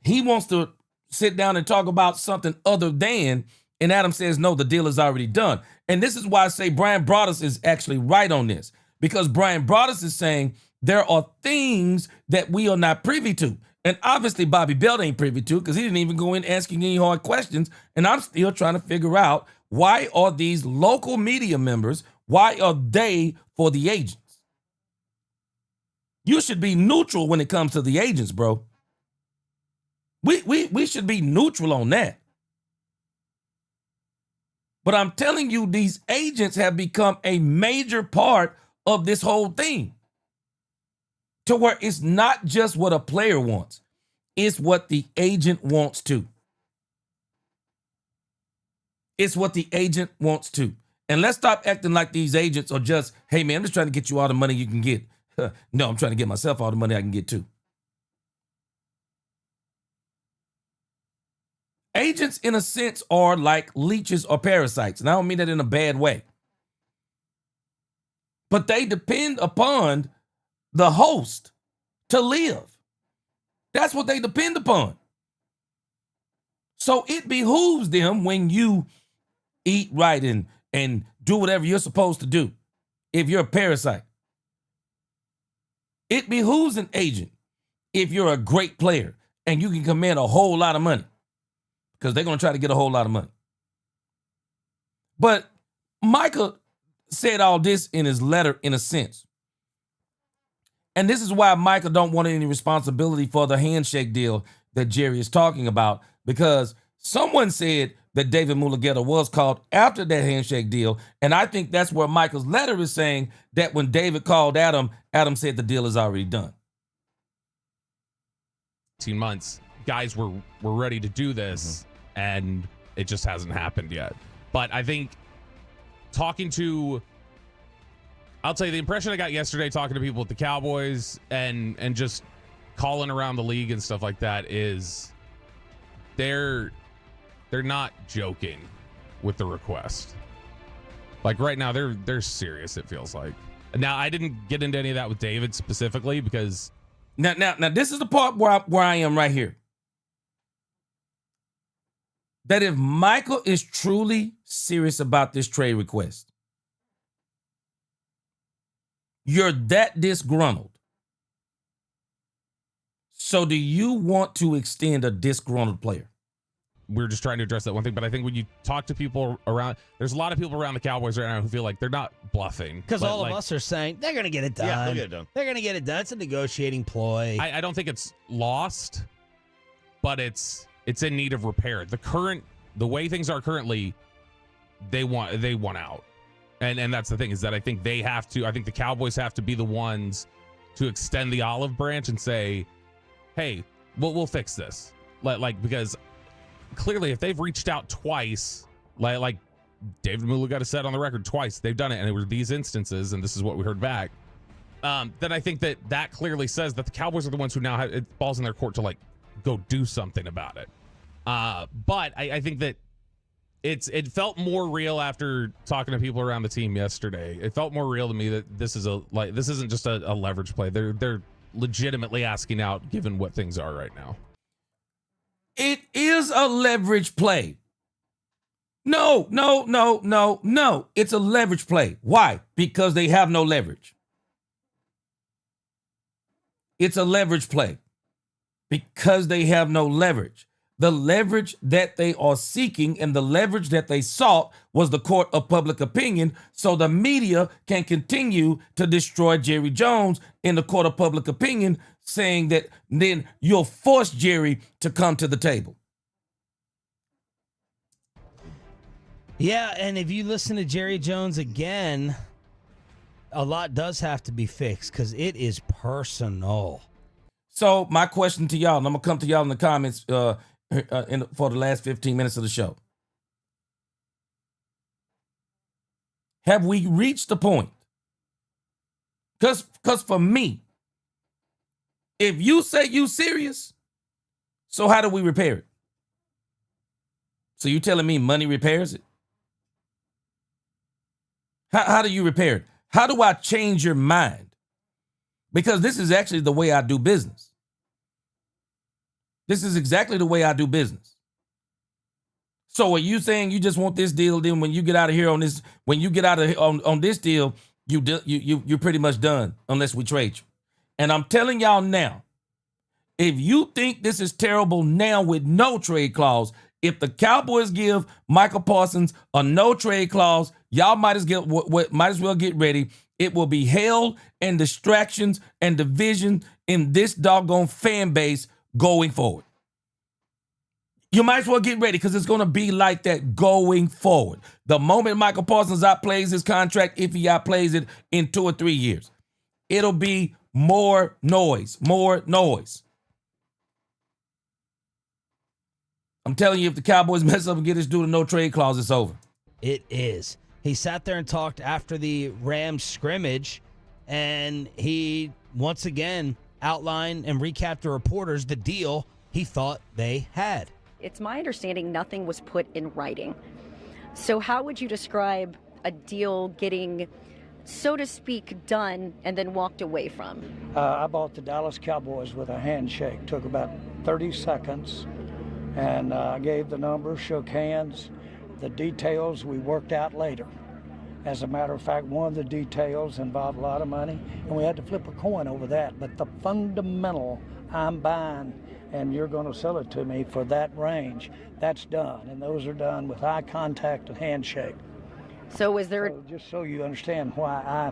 he wants to sit down and talk about something other than, and Adam says, no, the deal is already done. And this is why I say Brian Broaddus is actually right on this, because Brian Broaddus is saying there are things that we are not privy to. And obviously Bobby Bell ain't privy to because he didn't even go in asking any hard questions. And I'm still trying to figure out, why are these local media members, why are they for the agents? You should be neutral when it comes to the agents, bro. We should be neutral on that. But I'm telling you, these agents have become a major part of this whole thing. To where it's not just what a player wants. It's what the agent wants too. It's what the agent wants too. And let's stop acting like these agents are just, hey man, I'm just trying to get you all the money you can get. No, I'm trying to get myself all the money I can get too. Agents, in a sense, are like leeches or parasites. And I don't mean that in a bad way. But they depend upon the host to live. That's what they depend upon. So it behooves them when you eat right and and do whatever you're supposed to do if you're a parasite. It behooves an agent if you're a great player and you can command a whole lot of money, because they're going to try to get a whole lot of money. But Micah said all this in his letter in a sense. And this is why Micah don't want any responsibility for the handshake deal that Jerry is talking about, because someone said that David Mulugeta was called after that handshake deal, and I think that's where Micah's letter is saying that when David called Adam, Adam said the deal is already done. 18 months, guys were ready to do this, and it just hasn't happened yet. But I think I'll tell you, the impression I got yesterday talking to people at the Cowboys and just calling around the league and stuff like that is they're not joking with the request. Like right now, they're serious, it feels like. Now, I didn't get into any of that with David specifically because now this is the part where I am right here. That if Michael is truly serious about this trade request, you're that disgruntled. So do you want to extend a disgruntled player? We're just trying to address that one thing, but I think when you talk to people around, there's a lot of people around the Cowboys right now who feel like they're not bluffing. Because all of us are saying they're going to get it done. Yeah, they'll get it done. They're going to get it done. It's a negotiating ploy. I don't think it's lost, but it's in need of repair. The way things are currently, they want out. And that's the thing, is that I think the Cowboys have to be the ones to extend the olive branch and say, hey, we'll fix this. Because clearly if they've reached out twice, like David Mulugeta said on the record twice, they've done it, and it were these instances, and this is what we heard back, then I think that clearly says that the Cowboys are the ones who now have it balls in their court to go do something about it. But I think that it felt more real after talking to people around the team yesterday. It felt more real to me that this isn't just a leverage play. They're legitimately asking out given what things are right now. It is a leverage play. No. It's a leverage play. Why? Because they have no leverage. It's a leverage play because they have no leverage. The leverage that they are seeking and the leverage that they sought was the court of public opinion, so the media can continue to destroy Jerry Jones in the court of public opinion, saying that then you'll force Jerry to come to the table. Yeah, and if you listen to Jerry Jones again, a lot does have to be fixed because it is personal. So my question to y'all, and I'm going to come to y'all in the comments for the last 15 minutes of the show. Have we reached the point? Because for me, if you say you serious, so how do we repair it? So you telling me money repairs it? How do you repair it? How do I change your mind? Because this is actually the way I do business. This is exactly the way I do business. So are you saying you just want this deal? Then when you get out of here on this, on this deal, you're pretty much done unless we trade you. And I'm telling y'all now, if you think this is terrible now with no trade clause, if the Cowboys give Micah Parsons a no trade clause, y'all might as well get ready. It will be hell and distractions and division in this doggone fan base going forward. You might as well get ready because it's going to be like that going forward. The moment Micah Parsons outplays his contract, if he outplays it in 2 or 3 years, it'll be more noise. I'm telling you, if the Cowboys mess up and get this dude a no trade clause, it's over. It is. He sat there and talked after the Rams scrimmage, and he once again outlined and recapped to reporters the deal he thought they had. It's my understanding nothing was put in writing. So how would you describe a deal getting, so to speak, done and then walked away from? I bought the Dallas Cowboys with a handshake. Took about 30 seconds. And I gave the number, shook hands. The details we worked out later. As a matter of fact, one of the details involved a lot of money, and we had to flip a coin over that. But the fundamental, I'm buying, and you're going to sell it to me for that range, that's done. And those are done with eye contact and handshake. So is there... So just so you understand why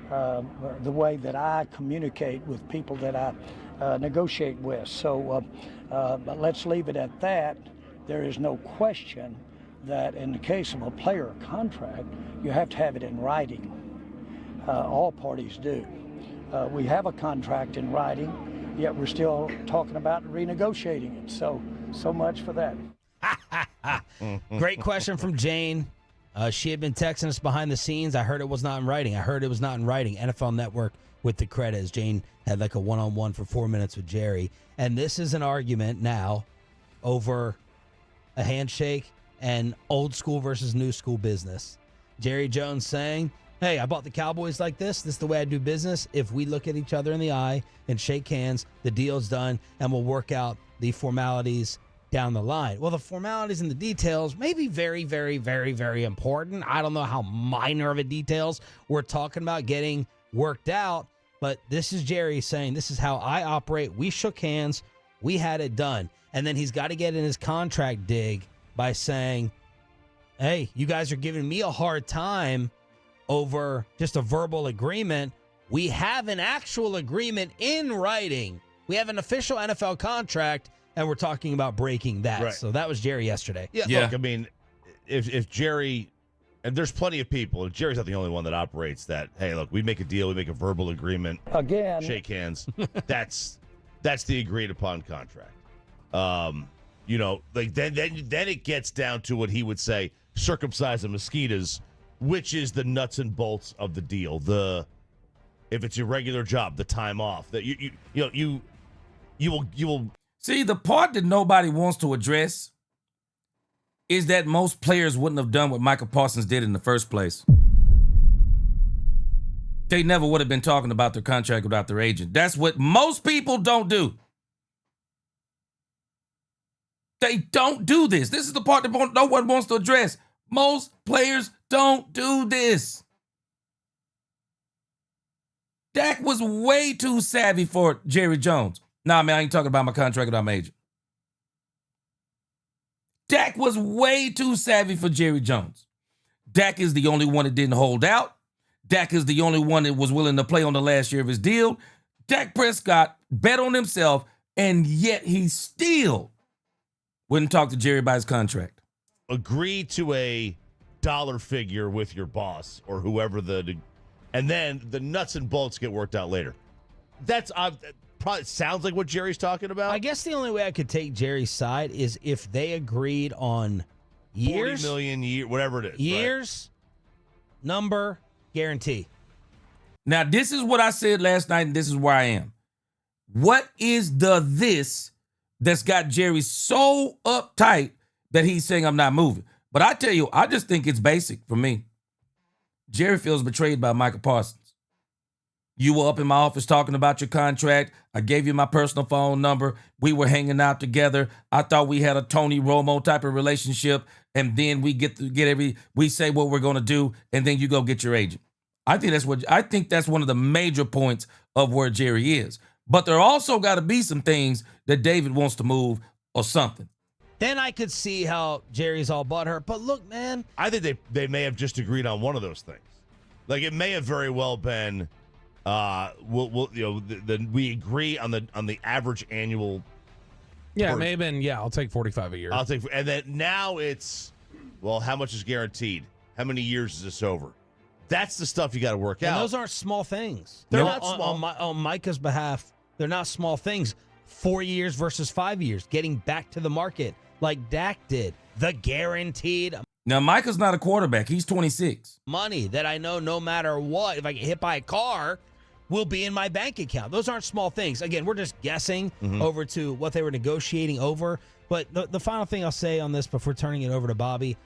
the way that I communicate with people that I negotiate with. So but let's leave it at that. There is no question that in the case of a player contract, you have to have it in writing. All parties do. We have a contract in writing, yet we're still talking about renegotiating it. So much for that. Great question from Jane. She had been texting us behind the scenes. I heard it was not in writing. NFL Network with the credit, as Jane had like a one-on-one for 4 minutes with Jerry. And this is an argument now over a handshake and old school versus new school business. Jerry Jones saying, hey, I bought the Cowboys like this. This is the way I do business. If we look at each other in the eye and shake hands, the deal's done, and we'll work out the formalities down the line. Well, the formalities and the details may be very, very, very, very important. I don't know how minor of a details we're talking about getting worked out, but this is Jerry saying, this is how I operate. We shook hands. We had it done. And then he's got to get in his contract dig by saying, hey, you guys are giving me a hard time over just a verbal agreement. We have an actual agreement in writing. We have an official NFL contract, and we're talking about breaking that. Right. So that was Jerry yesterday. Yeah, look, I mean, if Jerry, and there's plenty of people, and Jerry's not the only one that operates that, hey, look, we make a deal, we make a verbal agreement. Again. Shake hands. That's the agreed upon contract. You know, like then it gets down to what he would say, circumcise the mosquitoes, which is the nuts and bolts of the deal. If it's your regular job, the time off that you will see. The part that nobody wants to address is that most players wouldn't have done what Micah Parsons did in the first place. They never would have been talking about their contract without their agent. That's what most people don't do. They don't do this. This is the part that no one wants to address. Most players don't do this. Dak was way too savvy for Jerry Jones. Nah, man, I ain't talking about my contract without my agent. Dak was way too savvy for Jerry Jones. Dak is the only one that didn't hold out. Dak is the only one that was willing to play on the last year of his deal. Dak Prescott bet on himself, and yet he still wouldn't talk to Jerry about his contract. Agree to a dollar figure with your boss or whoever and then the nuts and bolts get worked out later. That's probably sounds like what Jerry's talking about. I guess the only way I could take Jerry's side is if they agreed on years, 40 million, whatever it is. Years, right? Number, guarantee. Now, this is what I said last night, and this is where I am. What is this that's got Jerry so uptight that he's saying I'm not moving? But I tell you, I just think it's basic for me. Jerry feels betrayed by Micah Parsons. You were up in my office talking about your contract. I gave you my personal phone number. We were hanging out together. I thought we had a Tony Romo type of relationship. And then we we say what we're going to do, and then you go get your agent. I think that's one of the major points of where Jerry is. But there also got to be some things that David wants to move or something. Then I could see how Jerry's all butthurt. But look, man, I think they may have just agreed on one of those things. Like it may have very well been, we agree on the average annual. Yeah, it may have been. Yeah, I'll take 45 a year. And then now it's, well, how much is guaranteed? How many years is this over? That's the stuff you got to work out. And those aren't small things. They're not small. On Micah's behalf, they're not small things. 4 years versus 5 years, getting back to the market like Dak did. The guaranteed. Now, Micah's not a quarterback. He's 26. Money that I know no matter what, if I get hit by a car, will be in my bank account. Those aren't small things. Again, we're just guessing over to what they were negotiating over. But the final thing I'll say on this before turning it over to Bobby,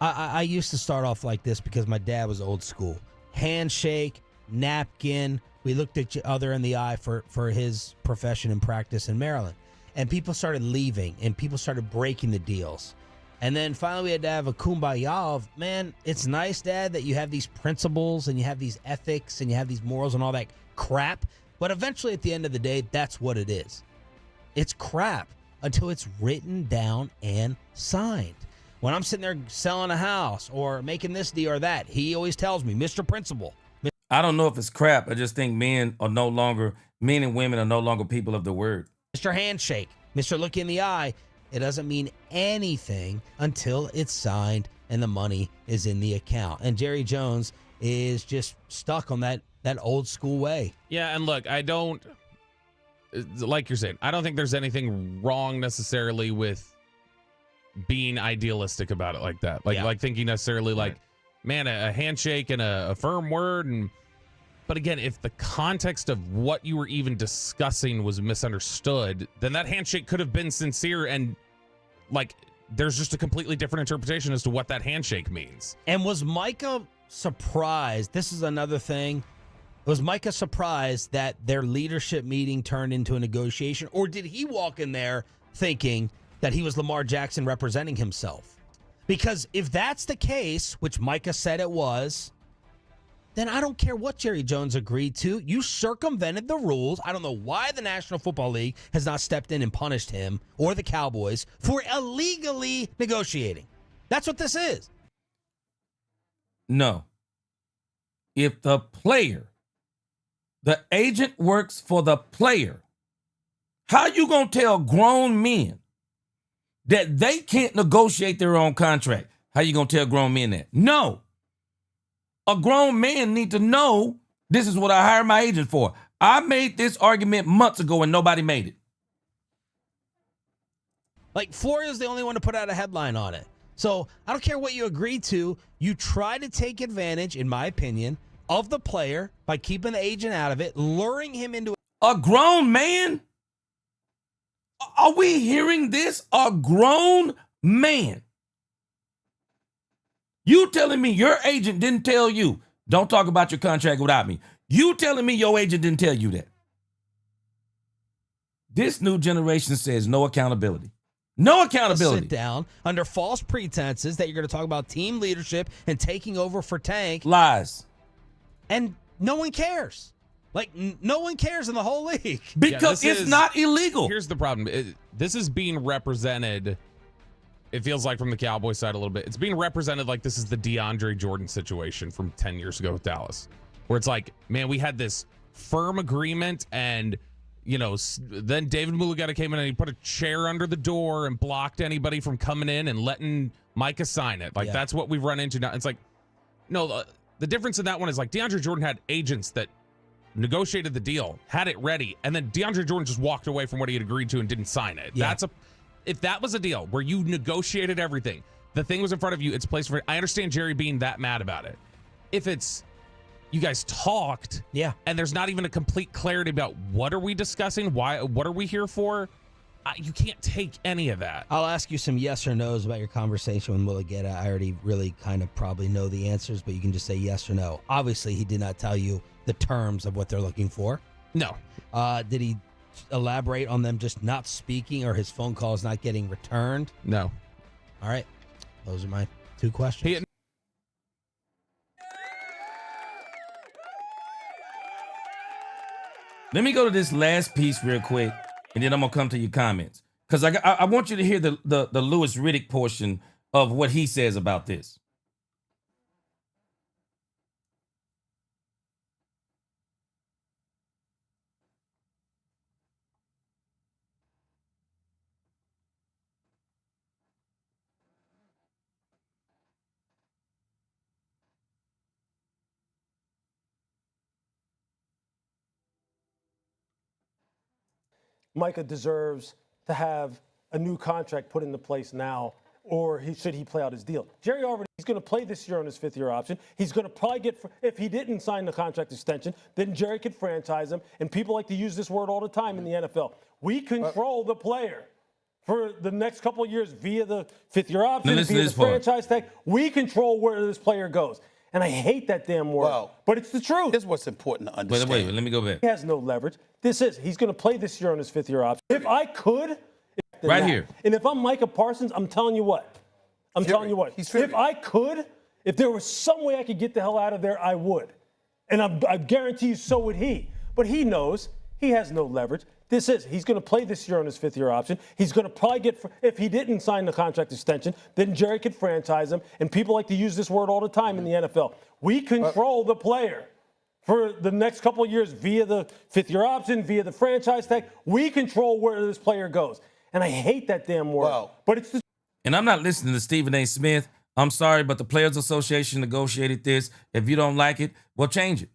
I used to start off like this because my dad was old school. Handshake, napkin. We looked at each other in the eye for his profession and practice in Maryland. And people started leaving, and people started breaking the deals. And then finally we had to have a kumbaya of, man, it's nice, Dad, that you have these principles and you have these ethics and you have these morals and all that crap. But eventually at the end of the day, that's what it is. It's crap until it's written down and signed. When I'm sitting there selling a house or making this deal or that, he always tells me, Mr. Principal. I don't know if it's crap. I just think men and women are no longer people of the word. Mr. Handshake, Mr. Look in the eye. It doesn't mean anything until it's signed and the money is in the account. And Jerry Jones is just stuck on that old school way. Yeah, and look, I don't, like you're saying, I don't think there's anything wrong necessarily with being idealistic about it like that. Like thinking necessarily like, man, a handshake and a firm word. But again, if the context of what you were even discussing was misunderstood, then that handshake could have been sincere, and like there's just a completely different interpretation as to what that handshake means. And was Micah surprised? This is another thing. Was Micah surprised that their leadership meeting turned into a negotiation, or did he walk in there thinking that he was Lamar Jackson representing himself? Because if that's the case, which Micah said it was, then I don't care what Jerry Jones agreed to. You circumvented the rules. I don't know why the National Football League has not stepped in and punished him or the Cowboys for illegally negotiating. That's what this is. No. If the agent works for the player, how you going to tell grown men that they can't negotiate their own contract? How you going to tell grown men that? No. A grown man need to know this is what I hired my agent for. I made this argument months ago and nobody made it. Like, Florida's the only one to put out a headline on it. So I don't care what you agreed to. You try to take advantage, in my opinion, of the player by keeping the agent out of it, luring him into a grown man. Are we hearing this? A grown man. You telling me your agent didn't tell you, don't talk about your contract without me. You telling me your agent didn't tell you that. This new generation says no accountability. No accountability. Sit down under false pretenses that you're going to talk about team leadership and taking over for Tank. Lies. And no one cares. Like, no one cares in the whole league. Because it's not illegal. Here's the problem. This is being represented, it feels like, from the Cowboys side a little bit. It's being represented like this is the DeAndre Jordan situation from 10 years ago with Dallas, where it's like, man, we had this firm agreement, and, you know, then David Mulugeta came in and he put a chair under the door and blocked anybody from coming in and letting Micah sign it. Like, that's what we've run into now. It's like, no, the difference in that one is like DeAndre Jordan had agents that negotiated the deal, had it ready, and then DeAndre Jordan just walked away from what he had agreed to and didn't sign it. Yeah. If that was a deal where you negotiated everything, the thing was in front of you, it's placed for it. I understand Jerry being that mad about it. If it's you guys talked, and there's not even a complete clarity about what are we discussing, what are we here for, you can't take any of that. I'll ask you some yes or no's about your conversation with Mulugeta. I already really kind of probably know the answers, but you can just say yes or no. Obviously, he did not tell you the terms of what they're looking for. No. Did he elaborate on them just not speaking or his phone calls not getting returned? No. All right. Those are my two questions. Let me go to this last piece real quick, and then I'm going to come to your comments. Because I want you to hear the Louis Riddick portion of what he says about this. Micah deserves to have a new contract put into place now, or should he play out his deal? Jerry already, he's going to play this year on his fifth-year option. He's going to probably get, if he didn't sign the contract extension, then Jerry could franchise him. And people like to use this word all the time in the NFL. We control the player for the next couple of years via the fifth-year option, via the franchise tag. We control where this player goes. And I hate that damn word, but it's the truth. This is what's important to understand. Wait, let me go back. He has no leverage. He's going to play this year on his fifth-year option. If I could, right here. And if I'm Micah Parsons, I'm telling you what, I'm telling you what. If I could, if there was some way I could get the hell out of there, I would. And I guarantee you so would he. But he knows he has no leverage. He's going to play this year on his 5th-year option. He's going to probably get, if he didn't sign the contract extension, then Jerry could franchise him. And people like to use this word all the time in the NFL. We control the player for the next couple of years via the 5th-year option, via the franchise tag. We control where this player goes. And I hate that damn word. But it's the And I'm not listening to Stephen A. Smith. I'm sorry, but the Players Association negotiated this. If you don't like it, well, change it.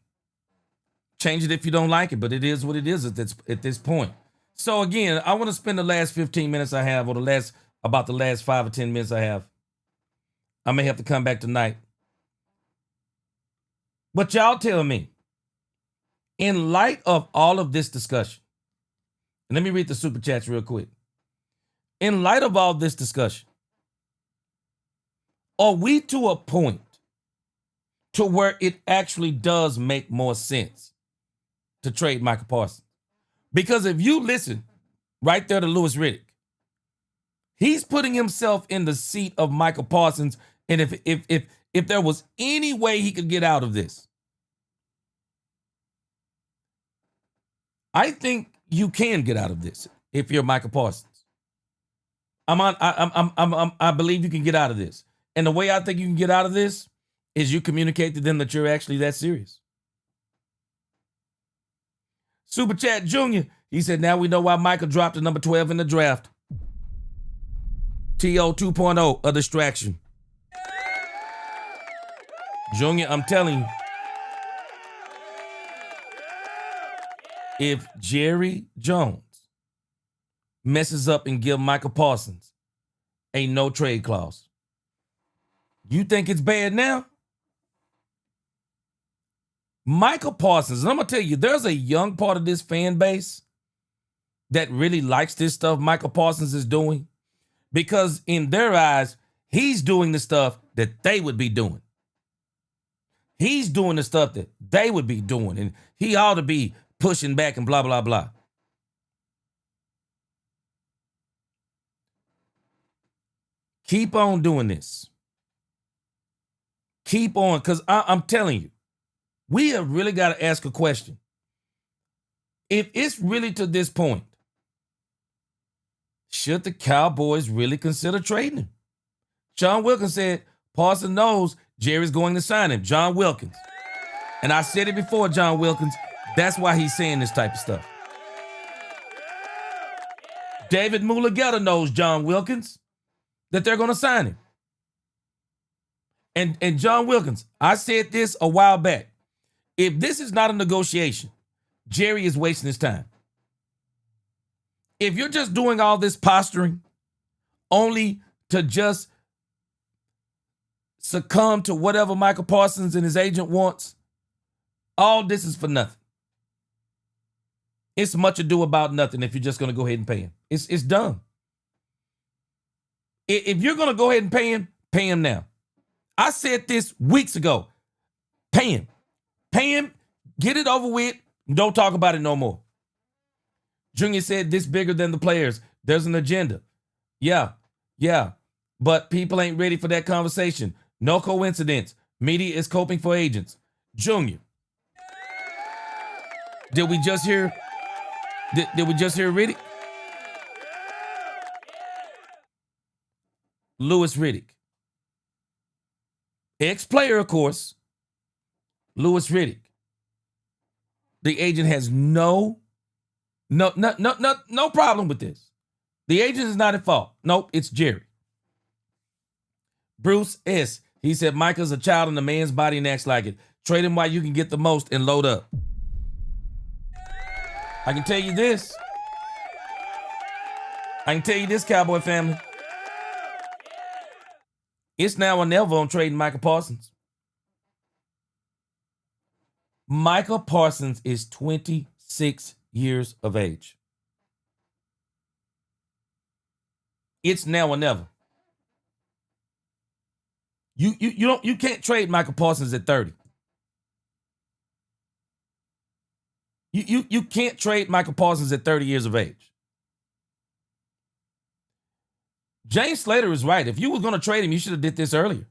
Change it if you don't like it, but it is what it is at this point. So again, I want to spend the last 15 minutes I have, or about the last 5 or 10 minutes I have. I may have to come back tonight. But y'all tell me, in light of all of this discussion, and let me read the super chats real quick. In light of all this discussion, are we to a point to where it actually does make more sense to trade Micah Parsons? Because if you listen right there to Louis Riddick, he's putting himself in the seat of Micah Parsons. And if there was any way he could get out of this, I think you can get out of this if you're Micah Parsons. I believe you can get out of this. And the way I think you can get out of this is you communicate to them that you're actually that serious. Super Chat Junior, he said, now we know why Michael dropped to number 12 in the draft. TO 2.0, a distraction. Junior, I'm telling you, if Jerry Jones messes up and give Micah Parsons a no trade clause, you think it's bad now? Micah Parsons, and I'm going to tell you, there's a young part of this fan base that really likes this stuff Micah Parsons is doing, because in their eyes, he's doing the stuff that they would be doing. He's doing the stuff that they would be doing, and he ought to be pushing back and blah, blah, blah. Keep on doing this. Keep on, because I'm telling you, we have really got to ask a question. If it's really to this point, should the Cowboys really consider trading him? John Wilkins said Parsons knows Jerry's going to sign him. John Wilkins. And I said it before, John Wilkins. That's why he's saying this type of stuff. David Mulugeta knows John Wilkins, that they're going to sign him. And John Wilkins, I said this a while back. If this is not a negotiation, Jerry is wasting his time. If you're just doing all this posturing only to just succumb to whatever Micah Parsons and his agent wants, all this is for nothing. It's much ado about nothing if you're just going to go ahead and pay him. It's dumb. If you're going to go ahead and pay him now. I said this weeks ago. Pay him. Pay him, get it over with, and don't talk about it no more. Junior said this bigger than the players. There's an agenda. Yeah. But people ain't ready for that conversation. No coincidence. Media is coping for agents. Junior. Did we just hear Riddick? Louis Riddick. Ex-player, of course. Louis Riddick. The agent has no problem with this. The agent is not at fault. Nope, it's Jerry. Bruce S. He said Micah's a child in a man's body and acts like it. Trade him while you can get the most and load up. I can tell you this. Cowboy family. It's now or never on trading Micah Parsons. Micah Parsons is 26 years of age. It's now or never. You can't trade Micah Parsons at 30. You can't trade Micah Parsons at 30 years of age. James Slater is right. If you were going to trade him, you should have did this earlier.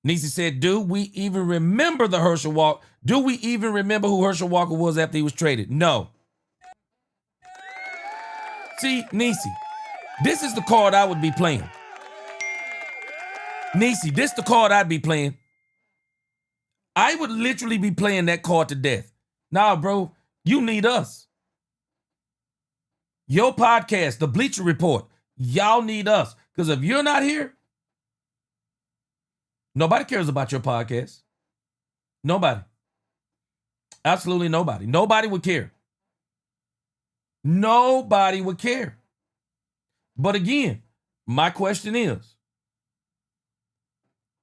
Nisi said, do we even remember the Herschel Walker? Do we even remember who Herschel Walker was after he was traded? No. See, Nisi, this is the card I would be playing. Nisi, this is the card I'd be playing. I would literally be playing that card to death. Nah, bro, you need us. Your podcast, The Bleacher Report, y'all need us. Because if you're not here, nobody cares about your podcast. Nobody. Absolutely nobody. Nobody would care. Nobody would care. But again, my question is,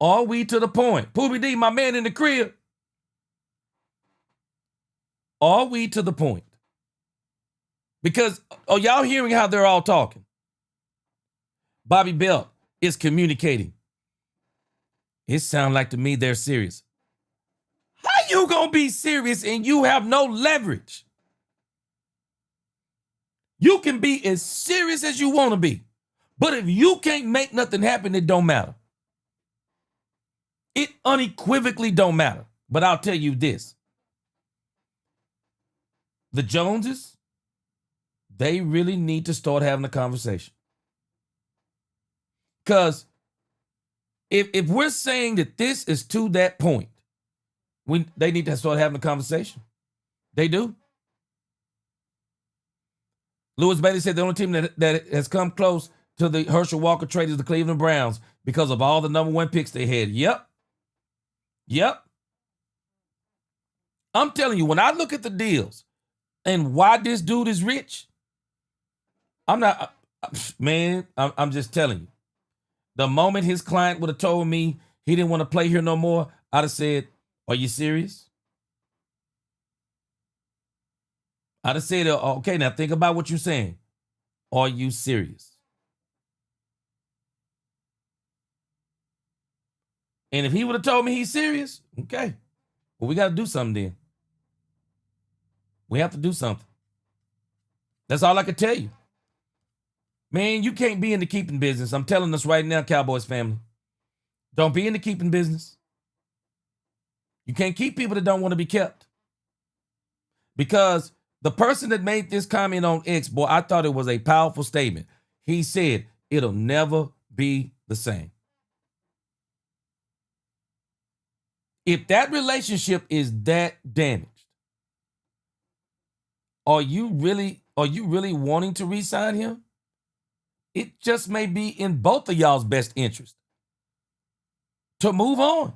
are we to the point? Poobie D, my man in the crib. Are we to the point? Because, are y'all hearing how they're all talking? Bobby Belt is communicating. It sounds like to me they're serious. How you gonna be serious and you have no leverage? You can be as serious as you want to be. But if you can't make nothing happen, it don't matter. It unequivocally don't matter. But I'll tell you this. The Joneses, they really need to start having a conversation. Because if we're saying that this is to that point, they need to start having a conversation. They do. Lewis Bailey said the only team that has come close to the Herschel Walker trade is the Cleveland Browns because of all the number 1 picks they had. Yep. I'm telling you, when I look at the deals and why this dude is rich, I'm just telling you. The moment his client would have told me he didn't want to play here no more, I'd have said, are you serious? I'd have said, okay, now think about what you're saying. Are you serious? And if he would have told me he's serious, okay, well, we got to do something then. We have to do something. That's all I can tell you. Man, you can't be in the keeping business. I'm telling us right now, Cowboys family. Don't be in the keeping business. You can't keep people that don't want to be kept. Because the person that made this comment on X, boy, I thought it was a powerful statement. He said, it'll never be the same. If that relationship is that damaged, are you really wanting to re-sign him? It just may be in both of y'all's best interest to move on.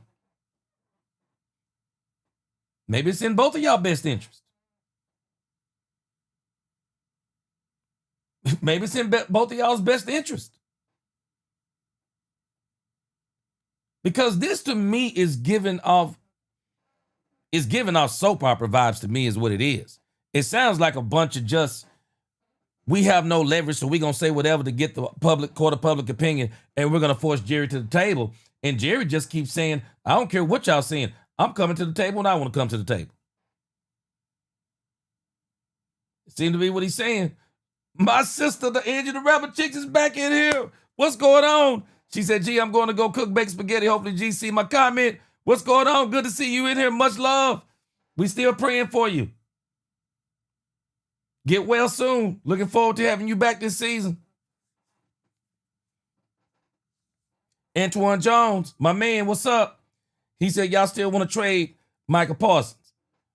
Maybe it's in both of y'all's best interest. Maybe it's in both of y'all's best interest. Because this to me is giving off soap opera vibes to me is what it is. It sounds like a bunch of just, we have no leverage, so we're going to say whatever to get the court of public opinion, and we're going to force Jerry to the table. And Jerry just keeps saying, I don't care what y'all saying. I'm coming to the table, and I want to come to the table. It seemed to be what he's saying. My sister, the Edge of the Rapper Chicks, is back in here. What's going on? She said, gee, I'm going to go cook baked spaghetti. Hopefully, G see my comment. What's going on? Good to see you in here. Much love. We still praying for you. Get well soon. Looking forward to having you back this season. Antoine Jones, my man, what's up? He said, y'all still want to trade Micah Parsons.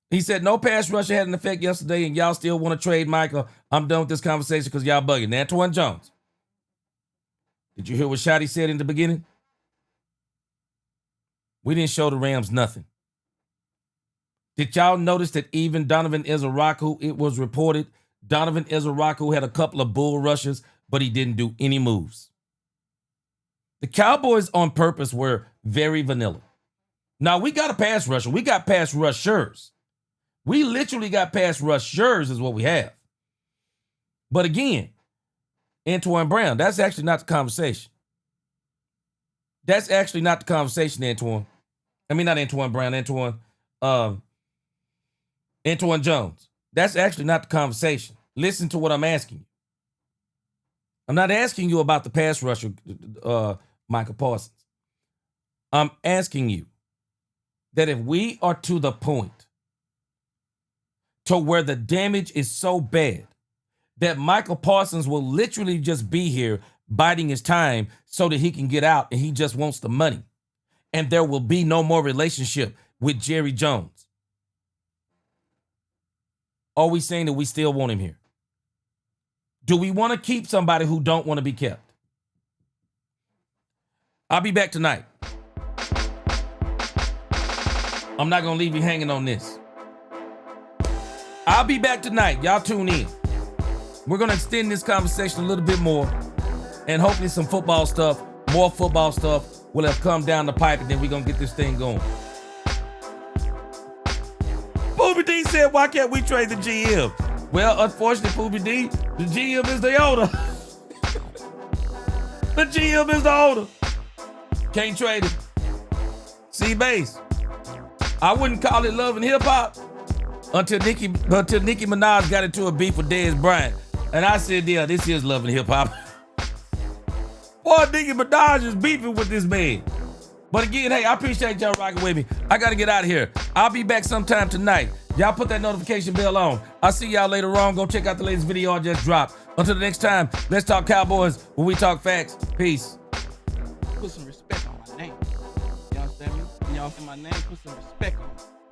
He said, no pass rusher had an effect yesterday, and y'all still want to trade Micah. I'm done with this conversation because y'all bugging. Antoine Jones. Did you hear what Shotty said in the beginning? We didn't show the Rams nothing. Did y'all notice that even Donovan Ezraku, it was reported, Donovan Ezraku had a couple of bull rushes, but he didn't do any moves. The Cowboys on purpose were very vanilla. Now, we got a pass rusher. We got pass rushers. We literally got pass rushers is what we have. But again, Antoine Brown, that's actually not the conversation. That's actually not the conversation, Antoine. I mean, not Antoine Brown, Antoine Jones. That's actually not the conversation. Listen to what I'm asking you. I'm not asking you about the pass rusher, Micah Parsons. I'm asking you that if we are to the point to where the damage is so bad that Micah Parsons will literally just be here biding his time so that he can get out and he just wants the money, and there will be no more relationship with Jerry Jones, are we saying that we still want him here? Do we want to keep somebody who don't want to be kept? I'll be back tonight. I'm not going to leave you hanging on this. I'll be back tonight. Y'all tune in. We're going to extend this conversation a little bit more, and hopefully some football stuff, more football stuff will have come down the pipe, and then we're going to get this thing going. Poobie D said, why can't we trade the GM? Well, unfortunately, Poobie D, the GM is the owner. The GM is the owner. Can't trade it. C-Base. I wouldn't call it love and hip hop until Nicki Minaj got into a beef with Dez Bryant. And I said, yeah, this is love and hip hop. Boy, Nicki Minaj is beefing with this man. But again, hey, I appreciate y'all rocking with me. I got to get out of here. I'll be back sometime tonight. Y'all put that notification bell on. I'll see y'all later on. Go check out the latest video I just dropped. Until the next time, let's talk Cowboys when we talk facts. Peace. Put some respect on my name. You understand me? When y'all say my name, put some respect on it.